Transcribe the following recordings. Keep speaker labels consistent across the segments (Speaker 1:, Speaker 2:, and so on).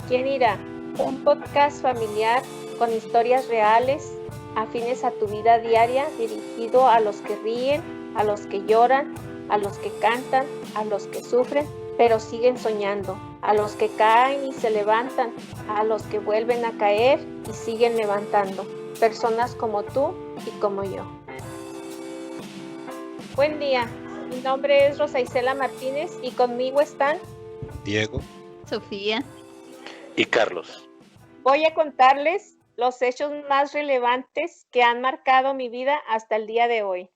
Speaker 1: ¿Quién irá? Un podcast familiar con historias reales, afines a tu vida diaria, dirigido a los que ríen, a los que lloran, a los que cantan, a los que sufren, pero siguen soñando, a los que caen y se levantan, a los que vuelven a caer y siguen levantando. Personas como tú y como yo. Buen día, mi nombre es Rosa Isela Martínez y conmigo están
Speaker 2: Diego,
Speaker 3: Sofía
Speaker 4: y Carlos.
Speaker 1: Voy a contarles los hechos más relevantes que han marcado mi vida hasta el día de hoy.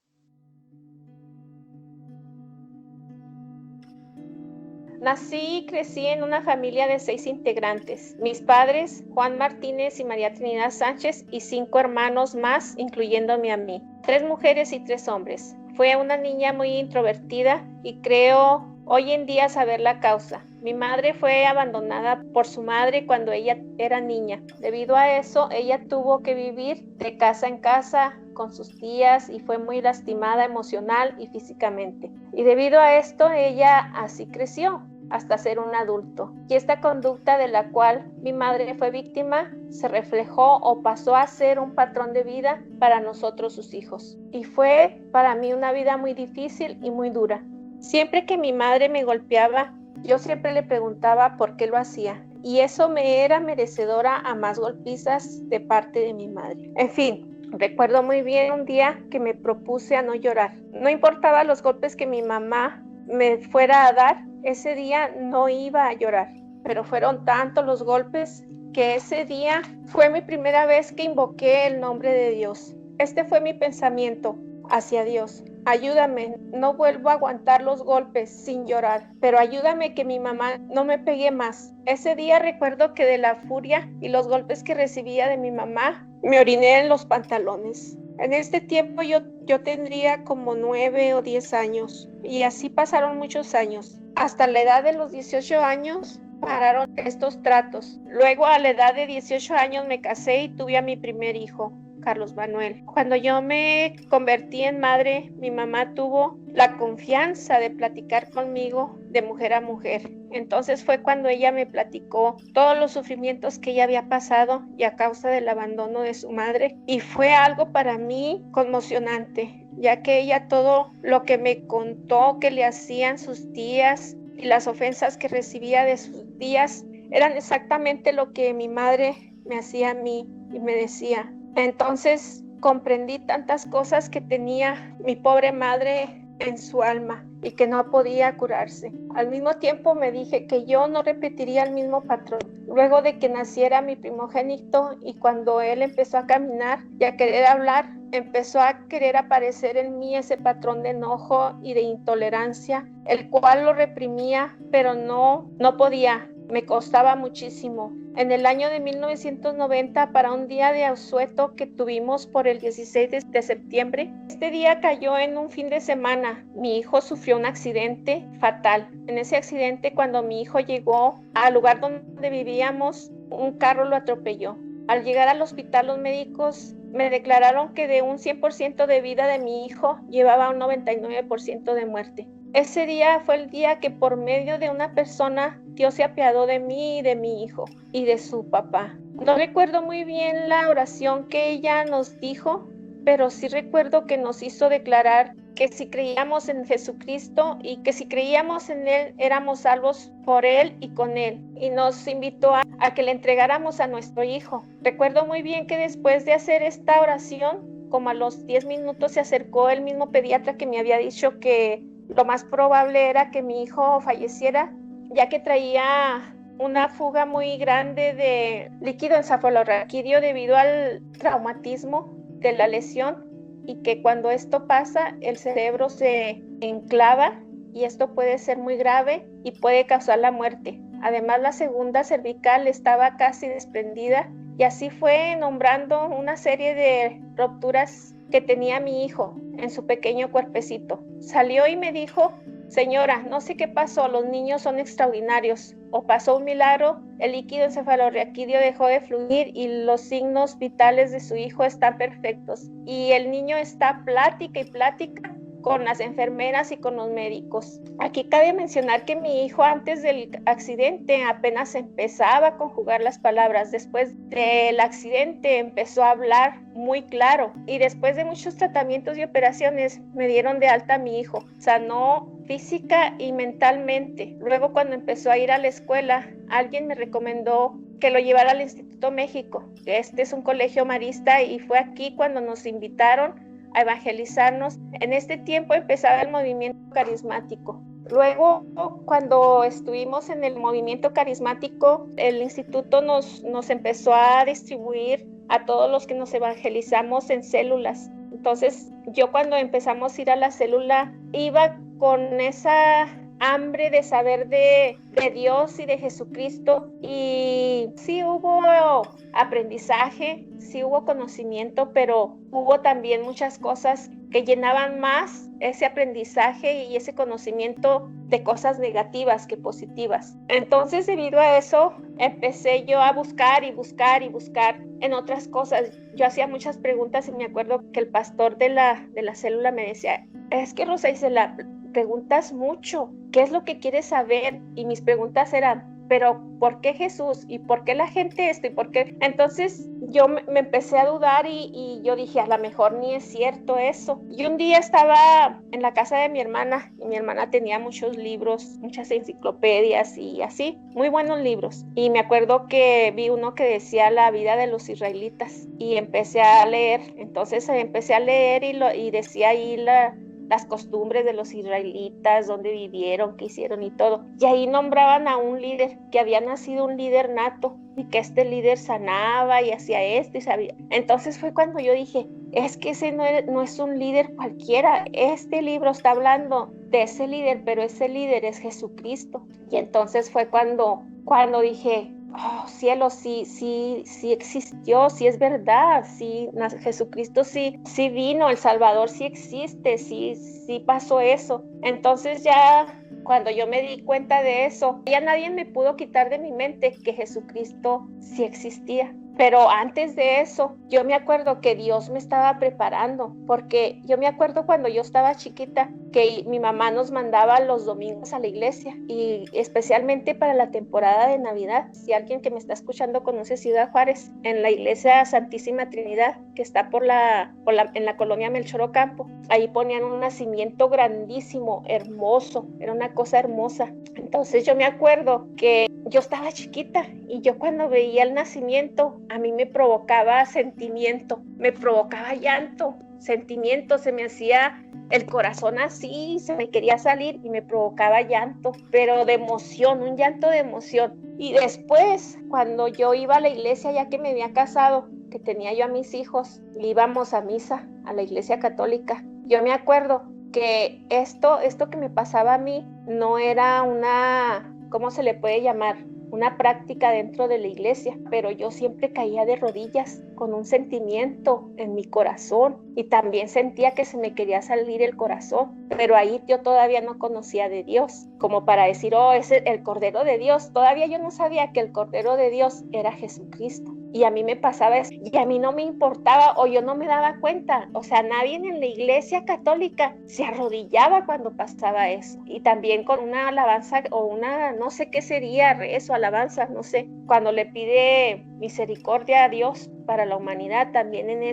Speaker 1: Nací y crecí en una familia de 6 integrantes. Mis padres, Juan Martínez y María Trinidad Sánchez, y 5 hermanos más, incluyéndome a mí. 3 mujeres y 3 hombres. Fue una niña muy introvertida y creo hoy en día saber la causa. Mi madre fue abandonada por su madre cuando ella era niña. Debido a eso, ella tuvo que vivir de casa en casa con sus tías y fue muy lastimada emocional y físicamente. Y debido a esto, ella así creció hasta ser un adulto. Y esta conducta de la cual mi madre fue víctima se reflejó o pasó a ser un patrón de vida para nosotros, sus hijos. Y fue para mí una vida muy difícil y muy dura. Siempre que mi madre me golpeaba, yo siempre le preguntaba por qué lo hacía. Y eso me era merecedora a más golpizas de parte de mi madre. En fin, recuerdo muy bien un día que me propuse a no llorar. No importaba los golpes que mi mamá me fuera a dar, ese día no iba a llorar. Pero fueron tantos los golpes que ese día fue mi primera vez que invoqué el nombre de Dios. Este fue mi pensamiento hacia Dios. Ayúdame, no vuelvo a aguantar los golpes sin llorar, pero ayúdame que mi mamá no me pegue más. Ese día recuerdo que de la furia y los golpes que recibía de mi mamá, me oriné en los pantalones. En este tiempo yo tendría como 9 o 10 años y así pasaron muchos años. Hasta la edad de los 18 años pararon estos tratos. Luego a la edad de 18 años me casé y tuve a mi primer hijo, Carlos Manuel. Cuando yo me convertí en madre, mi mamá tuvo la confianza de platicar conmigo de mujer a mujer. Entonces fue cuando ella me platicó todos los sufrimientos que ella había pasado y a causa del abandono de su madre. Y fue algo para mí conmocionante, ya que ella todo lo que me contó que le hacían sus tías y las ofensas que recibía de sus tías eran exactamente lo que mi madre me hacía a mí y me decía. Entonces comprendí tantas cosas que tenía mi pobre madre en su alma y que no podía curarse. Al mismo tiempo me dije que yo no repetiría el mismo patrón. Luego de que naciera mi primogénito y cuando él empezó a caminar y a querer hablar, empezó a querer aparecer en mí ese patrón de enojo y de intolerancia, el cual lo reprimía, pero no podía. Me costaba muchísimo. En el año de 1990, para un día de asueto que tuvimos por el 16 de septiembre, este día cayó en un fin de semana. Mi hijo sufrió un accidente fatal. En ese accidente, cuando mi hijo llegó al lugar donde vivíamos, un carro lo atropelló. Al llegar al hospital, los médicos me declararon que de un 100% de vida de mi hijo, llevaba un 99% de muerte. Ese día fue el día que por medio de una persona Dios se apiadó de mí y de mi hijo y de su papá. No recuerdo muy bien la oración que ella nos dijo, pero sí recuerdo que nos hizo declarar que si creíamos en Jesucristo y que si creíamos en Él éramos salvos por Él y con Él. Y nos invitó a que le entregáramos a nuestro hijo. Recuerdo muy bien que después de hacer esta oración, como a los 10 minutos se acercó el mismo pediatra que me había dicho que lo más probable era que mi hijo falleciera, ya que traía una fuga muy grande de líquido encefalorraquídeo debido al traumatismo de la lesión y que cuando esto pasa el cerebro se enclava y esto puede ser muy grave y puede causar la muerte. Además, la segunda cervical estaba casi desprendida y así fue nombrando una serie de rupturas que tenía mi hijo en su pequeño cuerpecito. Salió y me dijo: señora, no sé qué pasó, los niños son extraordinarios. O pasó un milagro, el líquido encefalorraquídeo dejó de fluir y los signos vitales de su hijo están perfectos. Y el niño está plática y plática con las enfermeras y con los médicos. Aquí cabe mencionar que mi hijo antes del accidente apenas empezaba a conjugar las palabras. Después del accidente empezó a hablar muy claro y después de muchos tratamientos y operaciones me dieron de alta a mi hijo. Sanó física y mentalmente. Luego, cuando empezó a ir a la escuela, alguien me recomendó que lo llevara al Instituto México. Este es un colegio marista y fue aquí cuando nos invitaron a evangelizarnos. En este tiempo empezaba el movimiento carismático. Luego, cuando estuvimos en el movimiento carismático, el instituto nos empezó a distribuir a todos los que nos evangelizamos en células. Entonces, yo cuando empezamos a ir a la célula, iba con esa hambre de saber de Dios y de Jesucristo, y sí hubo aprendizaje, sí hubo conocimiento, pero hubo también muchas cosas que llenaban más ese aprendizaje y ese conocimiento de cosas negativas que positivas. Entonces, debido a eso, empecé yo a buscar y buscar y buscar en otras cosas. Yo hacía muchas preguntas y me acuerdo que el pastor de la célula me decía, es que Rosa Isela, preguntas mucho, ¿qué es lo que quieres saber? Y mis preguntas eran, pero ¿por qué Jesús? ¿Y por qué la gente esto? ¿Y por qué? Entonces yo me empecé a dudar y yo dije, a lo mejor ni es cierto eso. Y un día estaba en la casa de mi hermana y mi hermana tenía muchos libros, muchas enciclopedias y así, muy buenos libros. Y me acuerdo que vi uno que decía la vida de los israelitas y empecé a leer. Entonces empecé a leer y decía ahí las costumbres de los israelitas, dónde vivieron, qué hicieron y todo. Y ahí nombraban a un líder, que había nacido un líder nato y que este líder sanaba y hacía esto y sabía. Entonces fue cuando yo dije, es que ese no es un líder cualquiera, este libro está hablando de ese líder, pero ese líder es Jesucristo. Y entonces fue cuando dije, oh, cielo, sí existió, sí es verdad, sí, Jesucristo sí vino, el Salvador sí existe, sí pasó eso. Entonces ya cuando yo me di cuenta de eso, ya nadie me pudo quitar de mi mente que Jesucristo sí existía. Pero antes de eso, yo me acuerdo que Dios me estaba preparando, porque yo me acuerdo cuando yo estaba chiquita que mi mamá nos mandaba los domingos a la iglesia y especialmente para la temporada de Navidad. Si alguien que me está escuchando conoce Ciudad Juárez, en la iglesia Santísima Trinidad, que está en la colonia Melchor Ocampo, ahí ponían un nacimiento grandísimo, hermoso, era una cosa hermosa. Entonces yo me acuerdo que yo estaba chiquita y yo cuando veía el nacimiento, a mí me provocaba sentimiento, me provocaba llanto, sentimiento, se me hacía el corazón así, se me quería salir y me provocaba llanto, pero de emoción, un llanto de emoción. Y después, cuando yo iba a la iglesia, ya que me había casado, que tenía yo a mis hijos, íbamos a misa, a la iglesia católica, yo me acuerdo que esto que me pasaba a mí no era una, ¿cómo se le puede llamar? Una práctica dentro de la iglesia, pero yo siempre caía de rodillas con un sentimiento en mi corazón y también sentía que se me quería salir el corazón, pero ahí yo todavía no conocía de Dios, como para decir, oh, es el Cordero de Dios. Todavía yo no sabía que el Cordero de Dios era Jesucristo. Y a mí me pasaba eso, y a mí no me importaba o yo no me daba cuenta, o sea, nadie en la iglesia católica se arrodillaba cuando pasaba eso, y también con una alabanza o una, no sé qué sería, rezo, alabanza, no sé, cuando le pide misericordia a Dios para la humanidad, también en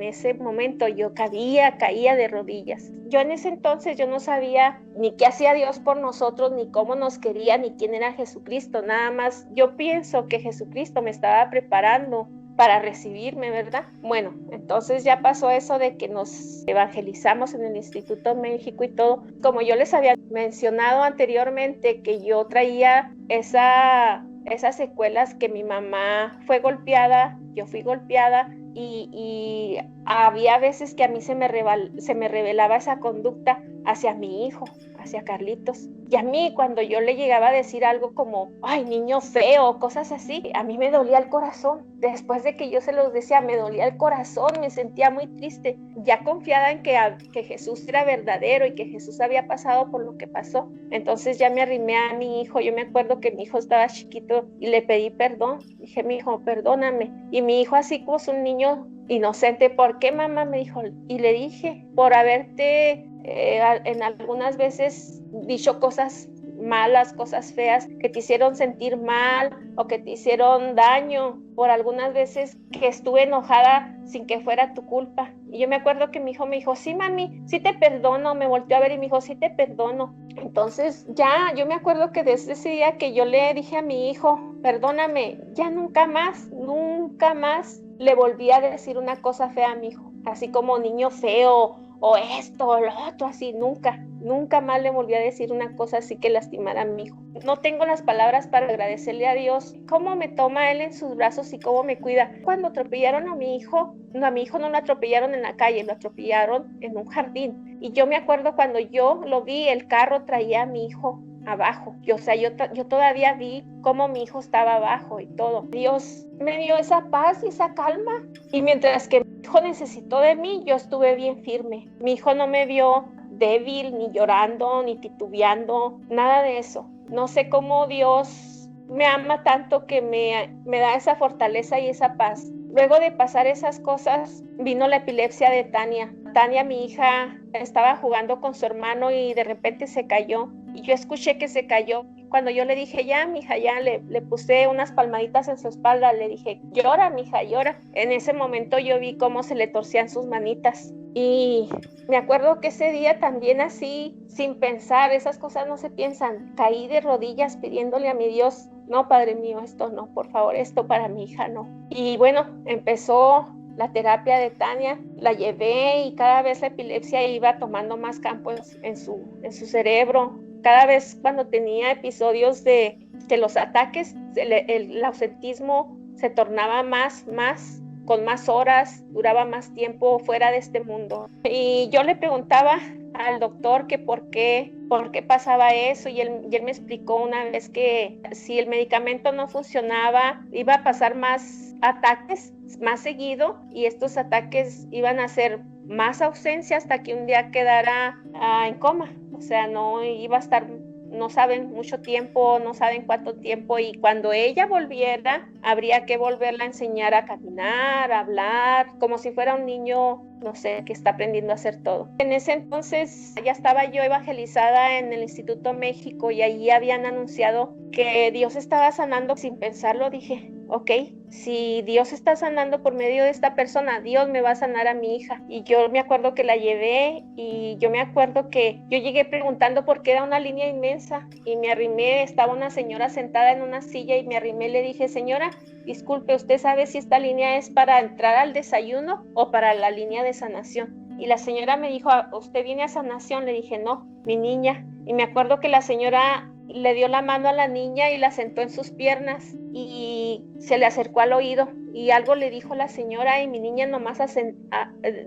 Speaker 1: ese momento yo caía de rodillas. Yo en ese entonces yo no sabía ni qué hacía Dios por nosotros, ni cómo nos quería, ni quién era Jesucristo, nada más yo pienso que Jesucristo me estaba preparando para recibirme, ¿verdad? Bueno, entonces ya pasó eso de que nos evangelizamos en el Instituto México y todo. Como yo les había mencionado anteriormente que yo traía esas secuelas, que mi mamá fue golpeada, yo fui golpeada y había veces que a mí se me revelaba esa conducta hacia mi hijo, hacia Carlitos. Y a mí cuando yo le llegaba a decir algo como, ay, niño feo, cosas así, a mí me dolía el corazón. Después de que yo se los decía, me dolía el corazón, me sentía muy triste, ya confiada en que Jesús era verdadero y que Jesús había pasado por lo que pasó. Entonces ya me arrimé a mi hijo. Yo me acuerdo que mi hijo estaba chiquito y le pedí perdón. Dije, mi hijo, perdóname. Y mi hijo, así como es un niño inocente, ¿por qué, mamá? Me dijo, y le dije, por haberte en algunas veces dicho cosas malas, cosas feas que te hicieron sentir mal o que te hicieron daño, por algunas veces que estuve enojada sin que fuera tu culpa. Y yo me acuerdo que mi hijo me dijo, sí mami, sí te perdono, me volteó a ver y me dijo, sí te perdono. Entonces ya, yo me acuerdo que desde ese día que yo le dije a mi hijo, perdóname, ya nunca más le volví a decir una cosa fea a mi hijo, así como niño feo o esto o lo otro, así, nunca más le volví a decir una cosa así que lastimara a mi hijo. No tengo las palabras para agradecerle a Dios cómo me toma él en sus brazos y cómo me cuida. Cuando atropellaron a mi hijo no lo atropellaron en la calle, lo atropellaron en un jardín. Y yo me acuerdo cuando yo lo vi, el carro traía a mi hijo abajo. Yo todavía vi cómo mi hijo estaba abajo y todo. Dios me dio esa paz y esa calma. Y mientras que mi hijo necesitó de mí, yo estuve bien firme. Mi hijo no me vio débil, ni llorando, ni titubeando, nada de eso. No sé cómo Dios me ama tanto que me da esa fortaleza y esa paz. Luego de pasar esas cosas, vino la epilepsia de Tania. Tania, mi hija, estaba jugando con su hermano y de repente se cayó. Y yo escuché que se cayó. Cuando yo le dije, ya, mija, ya, le puse unas palmaditas en su espalda, le dije, llora, mija, llora. En ese momento yo vi cómo se le torcían sus manitas. Y me acuerdo que ese día también así, sin pensar, esas cosas no se piensan, caí de rodillas pidiéndole a mi Dios, no, Padre mío, esto no, por favor, esto para mi hija no. Y bueno, empezó la terapia de Tania, la llevé y cada vez la epilepsia iba tomando más campo en su cerebro. Cada vez cuando tenía episodios de los ataques, el ausentismo se tornaba más, con más horas, duraba más tiempo fuera de este mundo. Y yo le preguntaba al doctor que por qué pasaba eso y él me explicó una vez que si el medicamento no funcionaba, iba a pasar más ataques, más seguido, y estos ataques iban a ser más ausencia hasta que un día quedara en coma. O sea, no iba a estar, no saben mucho tiempo, no saben cuánto tiempo, y cuando ella volviera, habría que volverla a enseñar a caminar, a hablar, como si fuera un niño, no sé, que está aprendiendo a hacer todo. En ese entonces ya estaba yo evangelizada en el Instituto México y allí habían anunciado que Dios estaba sanando. Sin pensarlo dije, ok, si Dios está sanando por medio de esta persona, Dios me va a sanar a mi hija. Y yo me acuerdo que la llevé y yo me acuerdo que yo llegué preguntando por qué era una línea inmensa y me arrimé, estaba una señora sentada en una silla y me arrimé y le dije, señora, disculpe, ¿usted sabe si esta línea es para entrar al desayuno o para la línea de sanación? Y la señora me dijo, ¿usted viene a sanación? Le dije, no, mi niña. Y me acuerdo que la señora le dio la mano a la niña y la sentó en sus piernas y se le acercó al oído y algo le dijo la señora y mi niña nomás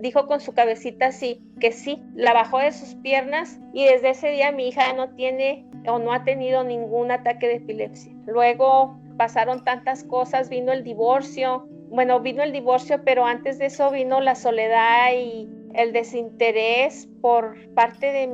Speaker 1: dijo con su cabecita así, que sí, la bajó de sus piernas y desde ese día mi hija no tiene o no ha tenido ningún ataque de epilepsia. Luego pasaron tantas cosas, vino el divorcio, pero antes de eso vino la soledad y el desinterés por parte de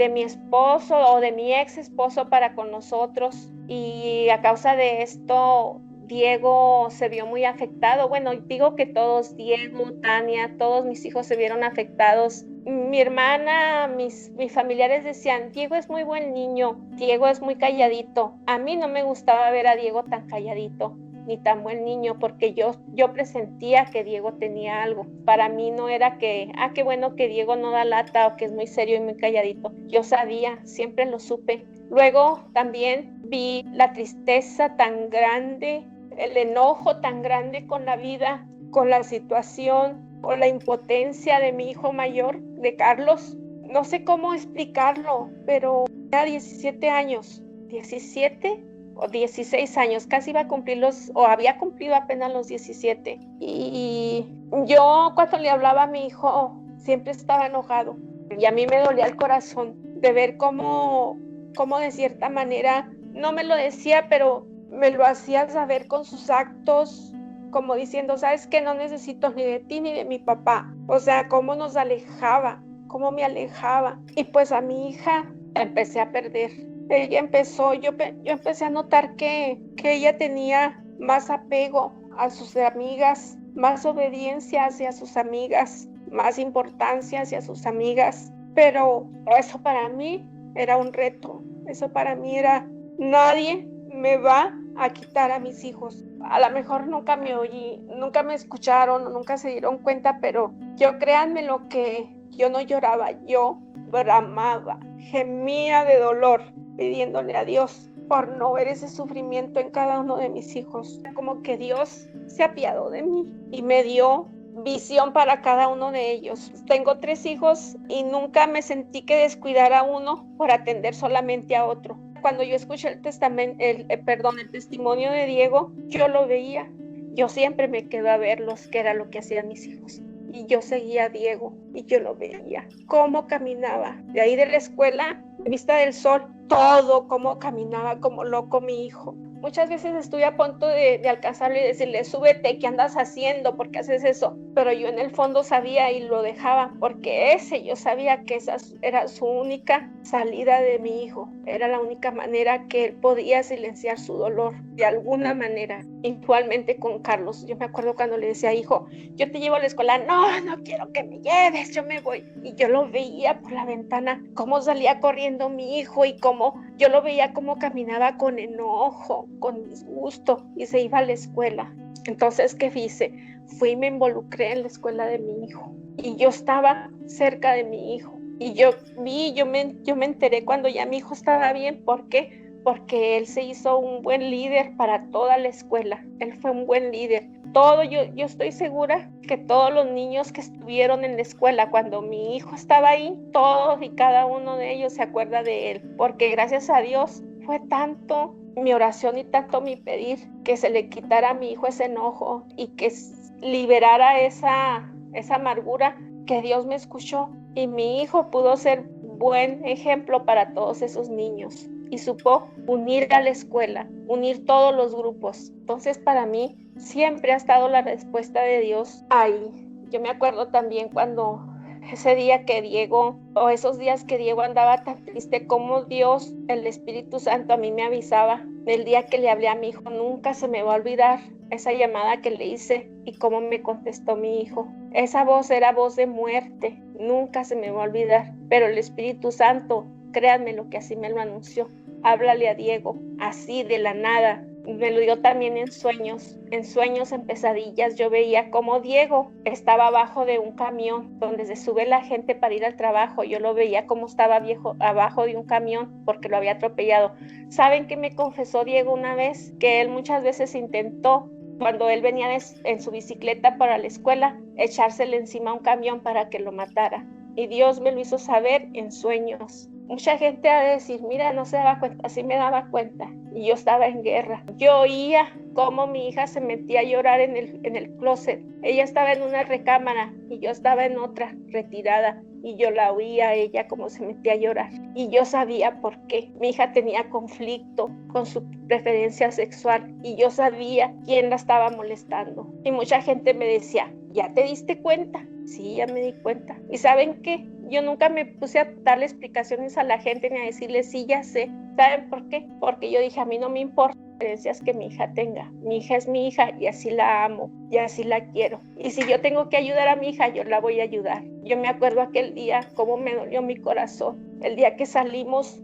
Speaker 1: mi esposo o de mi ex esposo para con nosotros, y a causa de esto Diego se vio muy afectado. Bueno, digo que todos, Diego, Tania, todos mis hijos se vieron afectados. Mi hermana, mis familiares decían, Diego es muy buen niño, Diego es muy calladito. A mí no me gustaba ver a Diego tan calladito ni tan buen niño, porque yo presentía que Diego tenía algo. Para mí no era que, qué bueno que Diego no da lata o que es muy serio y muy calladito. Yo sabía, siempre lo supe. Luego también vi la tristeza tan grande, el enojo tan grande con la vida, con la situación, con la impotencia de mi hijo mayor, de Carlos. No sé cómo explicarlo, pero ya 17 años, 17 o 16 años, casi iba a cumplir había cumplido apenas los 17. Y yo cuando le hablaba a mi hijo siempre estaba enojado y a mí me dolía el corazón de ver cómo de cierta manera, no me lo decía, pero me lo hacía saber con sus actos, como diciendo, sabes que no necesito ni de ti ni de mi papá. O sea, cómo nos alejaba, cómo me alejaba. Y pues a mi hija empecé a perder. Ella empezó, yo empecé a notar que ella tenía más apego a sus amigas, más obediencia hacia sus amigas, más importancia hacia sus amigas. pero eso para mí era un reto. Eso para mí era, nadie me va a quitar a mis hijos. A lo mejor nunca me oí, nunca me escucharon, nunca se dieron cuenta, pero yo, créanme lo que yo no lloraba, yo bramaba, gemía de dolor, pidiéndole a Dios por no ver ese sufrimiento en cada uno de mis hijos. Como que Dios se apiadó de mí y me dio visión para cada uno de ellos. Tengo 3 hijos y nunca me sentí que descuidar a uno por atender solamente a otro. Cuando yo escuché el testimonio de Diego, yo lo veía. Yo siempre me quedé a verlos, que era lo que hacían mis hijos. Y yo seguía a Diego y yo lo veía, cómo caminaba. De ahí de la escuela, Vista del Sol, todo, cómo caminaba como loco mi hijo. Muchas veces estuve a punto de alcanzarlo y decirle, súbete, ¿qué andas haciendo? ¿Por qué haces eso? Pero yo en el fondo sabía y lo dejaba, porque yo sabía que esa era su única salida de mi hijo. Era la única manera que él podía silenciar su dolor, de alguna manera. Igualmente con Carlos. Yo me acuerdo cuando le decía, hijo, yo te llevo a la escuela. No, no quiero que me lleves, yo me voy. Y yo lo veía por la ventana, cómo salía corriendo mi hijo y cómo yo lo veía cómo caminaba con enojo, con disgusto y se iba a la escuela. Entonces, ¿qué hice? Fui y me involucré en la escuela de mi hijo y yo estaba cerca de mi hijo y yo me enteré cuando ya mi hijo estaba bien. ¿Por qué? Porque él se hizo un buen líder para toda la escuela. Él fue un buen líder. Yo estoy segura que todos los niños que estuvieron en la escuela cuando mi hijo estaba ahí, todos y cada uno de ellos se acuerda de él, porque gracias a Dios fue tanto mi oración y tanto mi pedir que se le quitara a mi hijo ese enojo y que liberara esa amargura, que Dios me escuchó y mi hijo pudo ser buen ejemplo para todos esos niños y supo unir a la escuela, unir todos los grupos. Entonces para mí siempre ha estado la respuesta de Dios ahí. Yo me acuerdo también cuando ese día que Diego, o esos días que Diego andaba tan triste, como Dios, el Espíritu Santo a mí me avisaba. El día que le hablé a mi hijo, nunca se me va a olvidar esa llamada que le hice y cómo me contestó mi hijo. Esa voz era voz de muerte, nunca se me va a olvidar, pero el Espíritu Santo, créanme lo que así me lo anunció. Háblale a Diego, así de la nada. Me lo dio también en sueños, en pesadillas. Yo veía cómo Diego estaba abajo de un camión donde se sube la gente para ir al trabajo. Yo lo veía cómo estaba abajo de un camión porque lo había atropellado. ¿Saben qué me confesó Diego una vez? Que él muchas veces intentó, cuando él venía en su bicicleta para la escuela, echársele encima a un camión para que lo matara. Y Dios me lo hizo saber en sueños. Mucha gente ha de decir, mira, no se daba cuenta, así me daba cuenta. Y yo estaba en guerra. Yo oía cómo mi hija se metía a llorar en el closet. Ella estaba en una recámara y yo estaba en otra, retirada. Y yo la oía a ella cómo se metía a llorar. Y yo sabía por qué. Mi hija tenía conflicto con su preferencia sexual y yo sabía quién la estaba molestando. Y mucha gente me decía, ¿ya te diste cuenta? Sí, ya me di cuenta. ¿Y saben qué? Yo nunca me puse a darle explicaciones a la gente ni a decirle, sí, ya sé. ¿Saben por qué? Porque yo dije, a mí no me importa las diferencias que mi hija tenga. Mi hija es mi hija y así la amo y así la quiero. Y si yo tengo que ayudar a mi hija, yo la voy a ayudar. Yo me acuerdo aquel día cómo me dolió mi corazón. El día que salimos,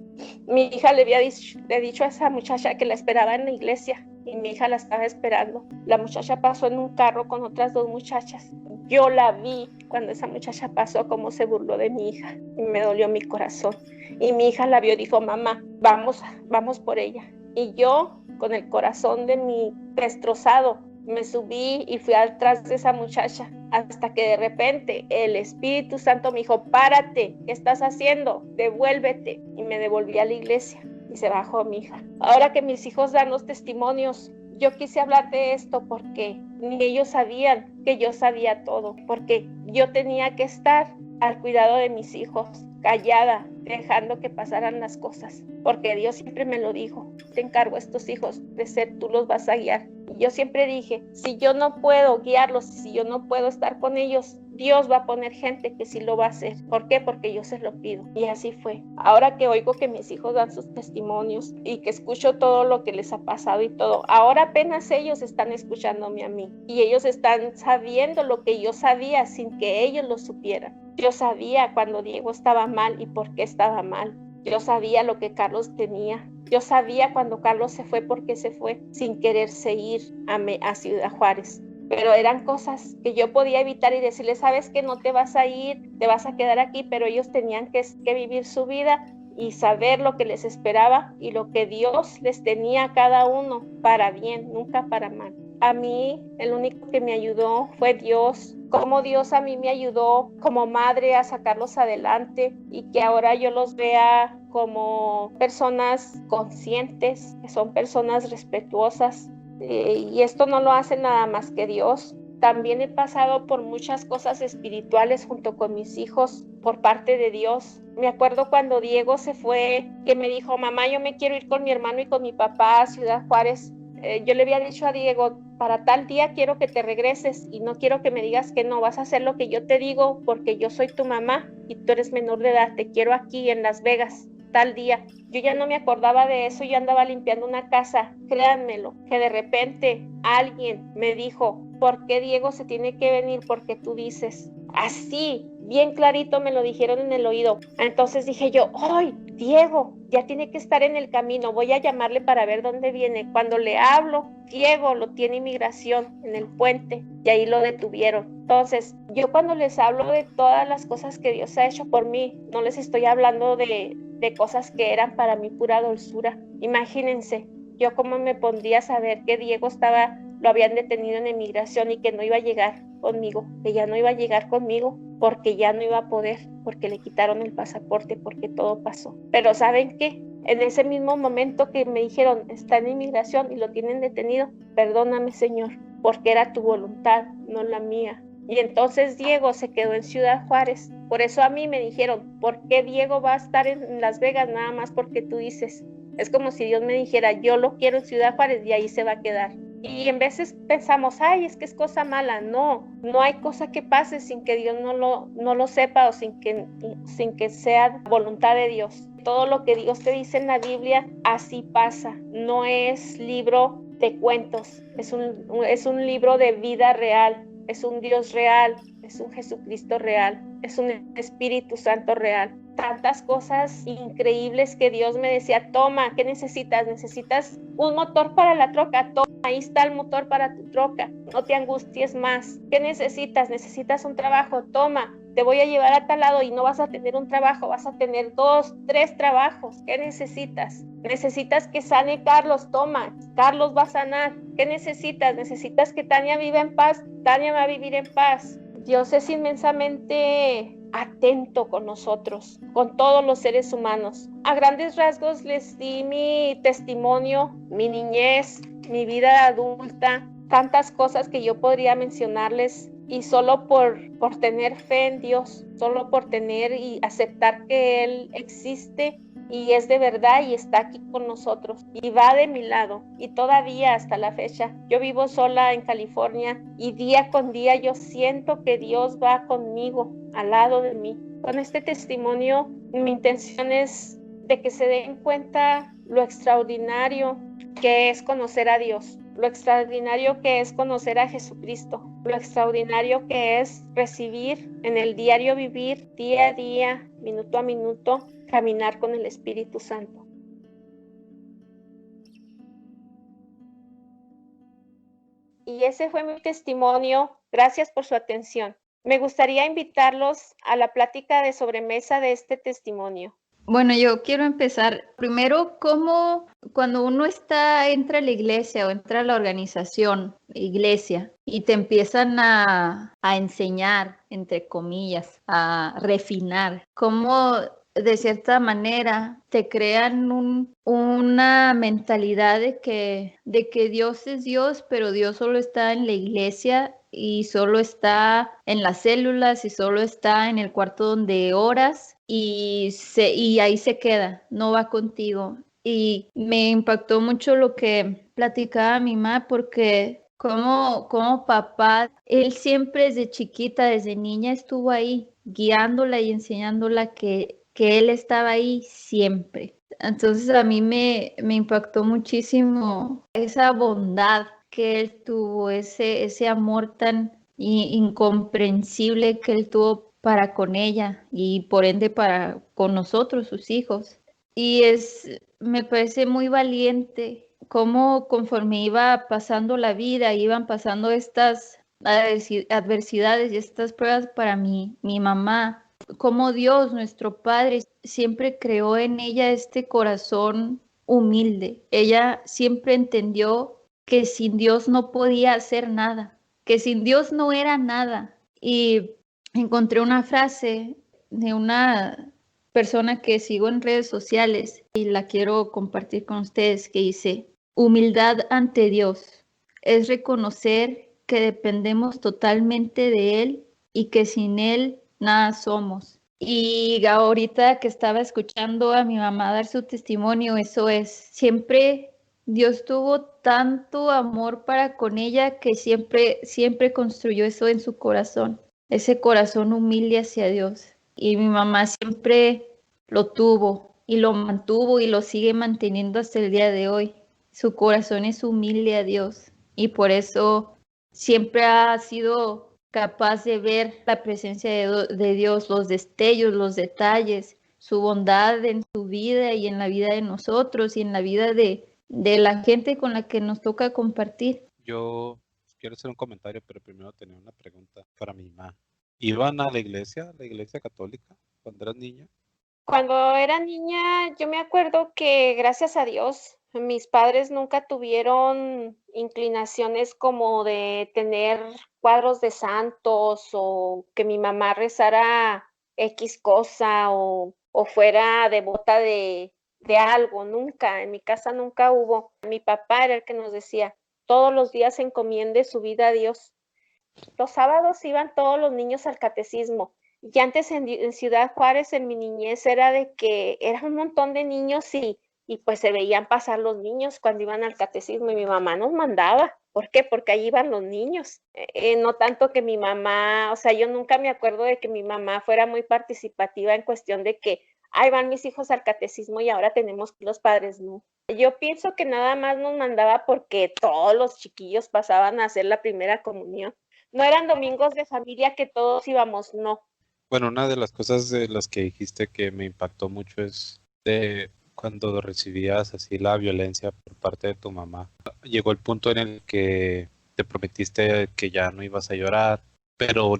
Speaker 1: mi hija le había dicho a esa muchacha que la esperaba en la iglesia y mi hija la estaba esperando. La muchacha pasó en un carro con otras 2 muchachas. Yo la vi cuando esa muchacha pasó, cómo se burló de mi hija y me dolió mi corazón. Y mi hija la vio y dijo, mamá, vamos por ella. Y yo, con el corazón de mi destrozado, me subí y fui atrás de esa muchacha hasta que de repente el Espíritu Santo me dijo, párate, ¿qué estás haciendo? Devuélvete. Y me devolví a la iglesia y se bajó mi hija. Ahora que mis hijos dan los testimonios, yo quise hablar de esto porque ni ellos sabían que yo sabía todo, porque yo tenía que estar al cuidado de mis hijos, callada, dejando que pasaran las cosas, porque Dios siempre me lo dijo, te encargo a estos hijos de ser, tú los vas a guiar. Y yo siempre dije, si yo no puedo guiarlos, si yo no puedo estar con ellos, Dios va a poner gente que sí lo va a hacer. ¿Por qué? Porque yo se lo pido. Y así fue. Ahora que oigo que mis hijos dan sus testimonios y que escucho todo lo que les ha pasado y todo, ahora apenas ellos están escuchándome a mí y ellos están sabiendo lo que yo sabía sin que ellos lo supieran. Yo sabía cuando Diego estaba mal y por qué estaba mal. Yo sabía lo que Carlos tenía. Yo sabía cuando Carlos se fue por qué se fue sin quererse ir a Ciudad Juárez. Pero eran cosas que yo podía evitar y decirle, sabes que no te vas a ir, te vas a quedar aquí, pero ellos tenían que vivir su vida y saber lo que les esperaba y lo que Dios les tenía a cada uno para bien, nunca para mal. A mí, el único que me ayudó fue Dios. Cómo Dios a mí me ayudó como madre a sacarlos adelante y que ahora yo los vea como personas conscientes, que son personas respetuosas. Y esto no lo hace nada más que Dios. También he pasado por muchas cosas espirituales junto con mis hijos por parte de Dios. Me acuerdo cuando Diego se fue, que me dijo, mamá, yo me quiero ir con mi hermano y con mi papá a Ciudad Juárez. Yo le había dicho a Diego, para tal día quiero que te regreses y no quiero que me digas que no, vas a hacer lo que yo te digo porque yo soy tu mamá y tú eres menor de edad, te quiero aquí en Las Vegas, tal día. Yo ya no me acordaba de eso, yo andaba limpiando una casa, créanmelo, que de repente alguien me dijo, ¿por qué Diego se tiene que venir? Porque tú dices, así, bien clarito me lo dijeron en el oído. Entonces dije yo, ¡ay, Diego! Ya tiene que estar en el camino, voy a llamarle para ver dónde viene. Cuando le hablo, Diego lo tiene inmigración en el puente y ahí lo detuvieron. Entonces, yo cuando les hablo de todas las cosas que Dios ha hecho por mí, no les estoy hablando de cosas que eran para mí pura dulzura. Imagínense, yo cómo me pondría a saber que Diego lo habían detenido en emigración y que no iba a llegar conmigo, que ya no iba a llegar conmigo porque ya no iba a poder, porque le quitaron el pasaporte, porque todo pasó. Pero ¿saben qué? En ese mismo momento que me dijeron, está en inmigración y lo tienen detenido, perdóname, Señor, porque era tu voluntad, no la mía. Y entonces Diego se quedó en Ciudad Juárez. Por eso a mí me dijeron, ¿por qué Diego va a estar en Las Vegas? Nada más porque tú dices. Es como si Dios me dijera, yo lo quiero en Ciudad Juárez y ahí se va a quedar. Y en veces pensamos, ay, es que es cosa mala. No, no hay cosa que pase sin que Dios no lo sepa o sin que sea voluntad de Dios. Todo lo que Dios te dice en la Biblia, así pasa. No es libro de cuentos, es un libro de vida real, es un Dios real, es un Jesucristo real, es un Espíritu Santo real. Tantas cosas increíbles que Dios me decía, toma, ¿qué necesitas? ¿Necesitas un motor para la troca? Toma, ahí está el motor para tu troca, no te angusties más. ¿Qué necesitas? ¿Necesitas un trabajo? Toma, te voy a llevar a tal lado y no vas a tener un trabajo, vas a tener 2, 3 trabajos. ¿Qué necesitas? ¿Necesitas que sane Carlos? Toma, Carlos va a sanar. ¿Qué necesitas? ¿Necesitas que Tania viva en paz? Tania va a vivir en paz. Dios es inmensamente atento con nosotros, con todos los seres humanos. A grandes rasgos les di mi testimonio, mi niñez, mi vida adulta, tantas cosas que yo podría mencionarles y solo por tener fe en Dios, solo por tener y aceptar que Él existe y es de verdad y está aquí con nosotros y va de mi lado y todavía hasta la fecha. Yo vivo sola en California y día con día yo siento que Dios va conmigo, al lado de mí. Con este testimonio, mi intención es de que se den cuenta lo extraordinario que es conocer a Dios, lo extraordinario que es conocer a Jesucristo, lo extraordinario que es recibir en el diario vivir, día a día, minuto a minuto, caminar con el Espíritu Santo. Y ese fue mi testimonio. Gracias por su atención. Me gustaría invitarlos a la plática de sobremesa de este testimonio.
Speaker 2: Bueno, yo quiero empezar primero como cuando uno entra a la iglesia o entra a la organización, iglesia, y te empiezan a enseñar, entre comillas, a refinar, cómo de cierta manera te crean una mentalidad de que Dios es Dios, pero Dios solo está en la iglesia y solo está en las células y solo está en el cuarto donde oras y ahí se queda, no va contigo. Y me impactó mucho lo que platicaba mi mamá porque como papá, él siempre desde chiquita, desde niña estuvo ahí guiándola y enseñándola que él estaba ahí siempre. Entonces a mí me impactó muchísimo esa bondad que él tuvo, ese amor tan incomprensible que él tuvo para con ella y por ende para con nosotros, sus hijos. Y me parece muy valiente cómo conforme iba pasando la vida, iban pasando estas adversidades y estas pruebas para mi mamá, cómo Dios, nuestro Padre, siempre creó en ella este corazón humilde. Ella siempre entendió que sin Dios no podía hacer nada, que sin Dios no era nada. Y encontré una frase de una persona que sigo en redes sociales y la quiero compartir con ustedes, que dice: humildad ante Dios es reconocer que dependemos totalmente de Él y que sin Él nada somos. Y ahorita que estaba escuchando a mi mamá dar su testimonio, eso es, siempre Dios tuvo tanto amor para con ella que siempre construyó eso en su corazón, ese corazón humilde hacia Dios. Y mi mamá siempre lo tuvo y lo mantuvo y lo sigue manteniendo hasta el día de hoy. Su corazón es humilde a Dios y por eso siempre ha sido capaz de ver la presencia de Dios, los destellos, los detalles, su bondad en su vida y en la vida de nosotros y en la vida de la gente con la que nos toca compartir.
Speaker 3: Yo quiero hacer un comentario, pero primero tenía una pregunta para mi mamá. ¿Iban a la iglesia católica, cuando eras niña?
Speaker 1: Cuando era niña, yo me acuerdo que gracias a Dios, mis padres nunca tuvieron inclinaciones como de tener cuadros de santos o que mi mamá rezara X cosa o fuera devota de algo, nunca, en mi casa nunca hubo. Mi papá era el que nos decía, todos los días encomiende su vida a Dios. Los sábados iban todos los niños al catecismo. Y antes en Ciudad Juárez, en mi niñez, era de que era un montón de niños y pues se veían pasar los niños cuando iban al catecismo y mi mamá nos mandaba. ¿Por qué? Porque ahí iban los niños. No tanto que mi mamá, o sea, yo nunca me acuerdo de que mi mamá fuera muy participativa en cuestión de que, ahí van mis hijos al catecismo y ahora tenemos que los padres, no. Yo pienso que nada más nos mandaba porque todos los chiquillos pasaban a hacer la primera comunión. No eran domingos de familia que todos íbamos, no.
Speaker 3: Bueno, una de las cosas de las que dijiste que me impactó mucho es de cuando recibías así la violencia por parte de tu mamá. Llegó el punto en el que te prometiste que ya no ibas a llorar, pero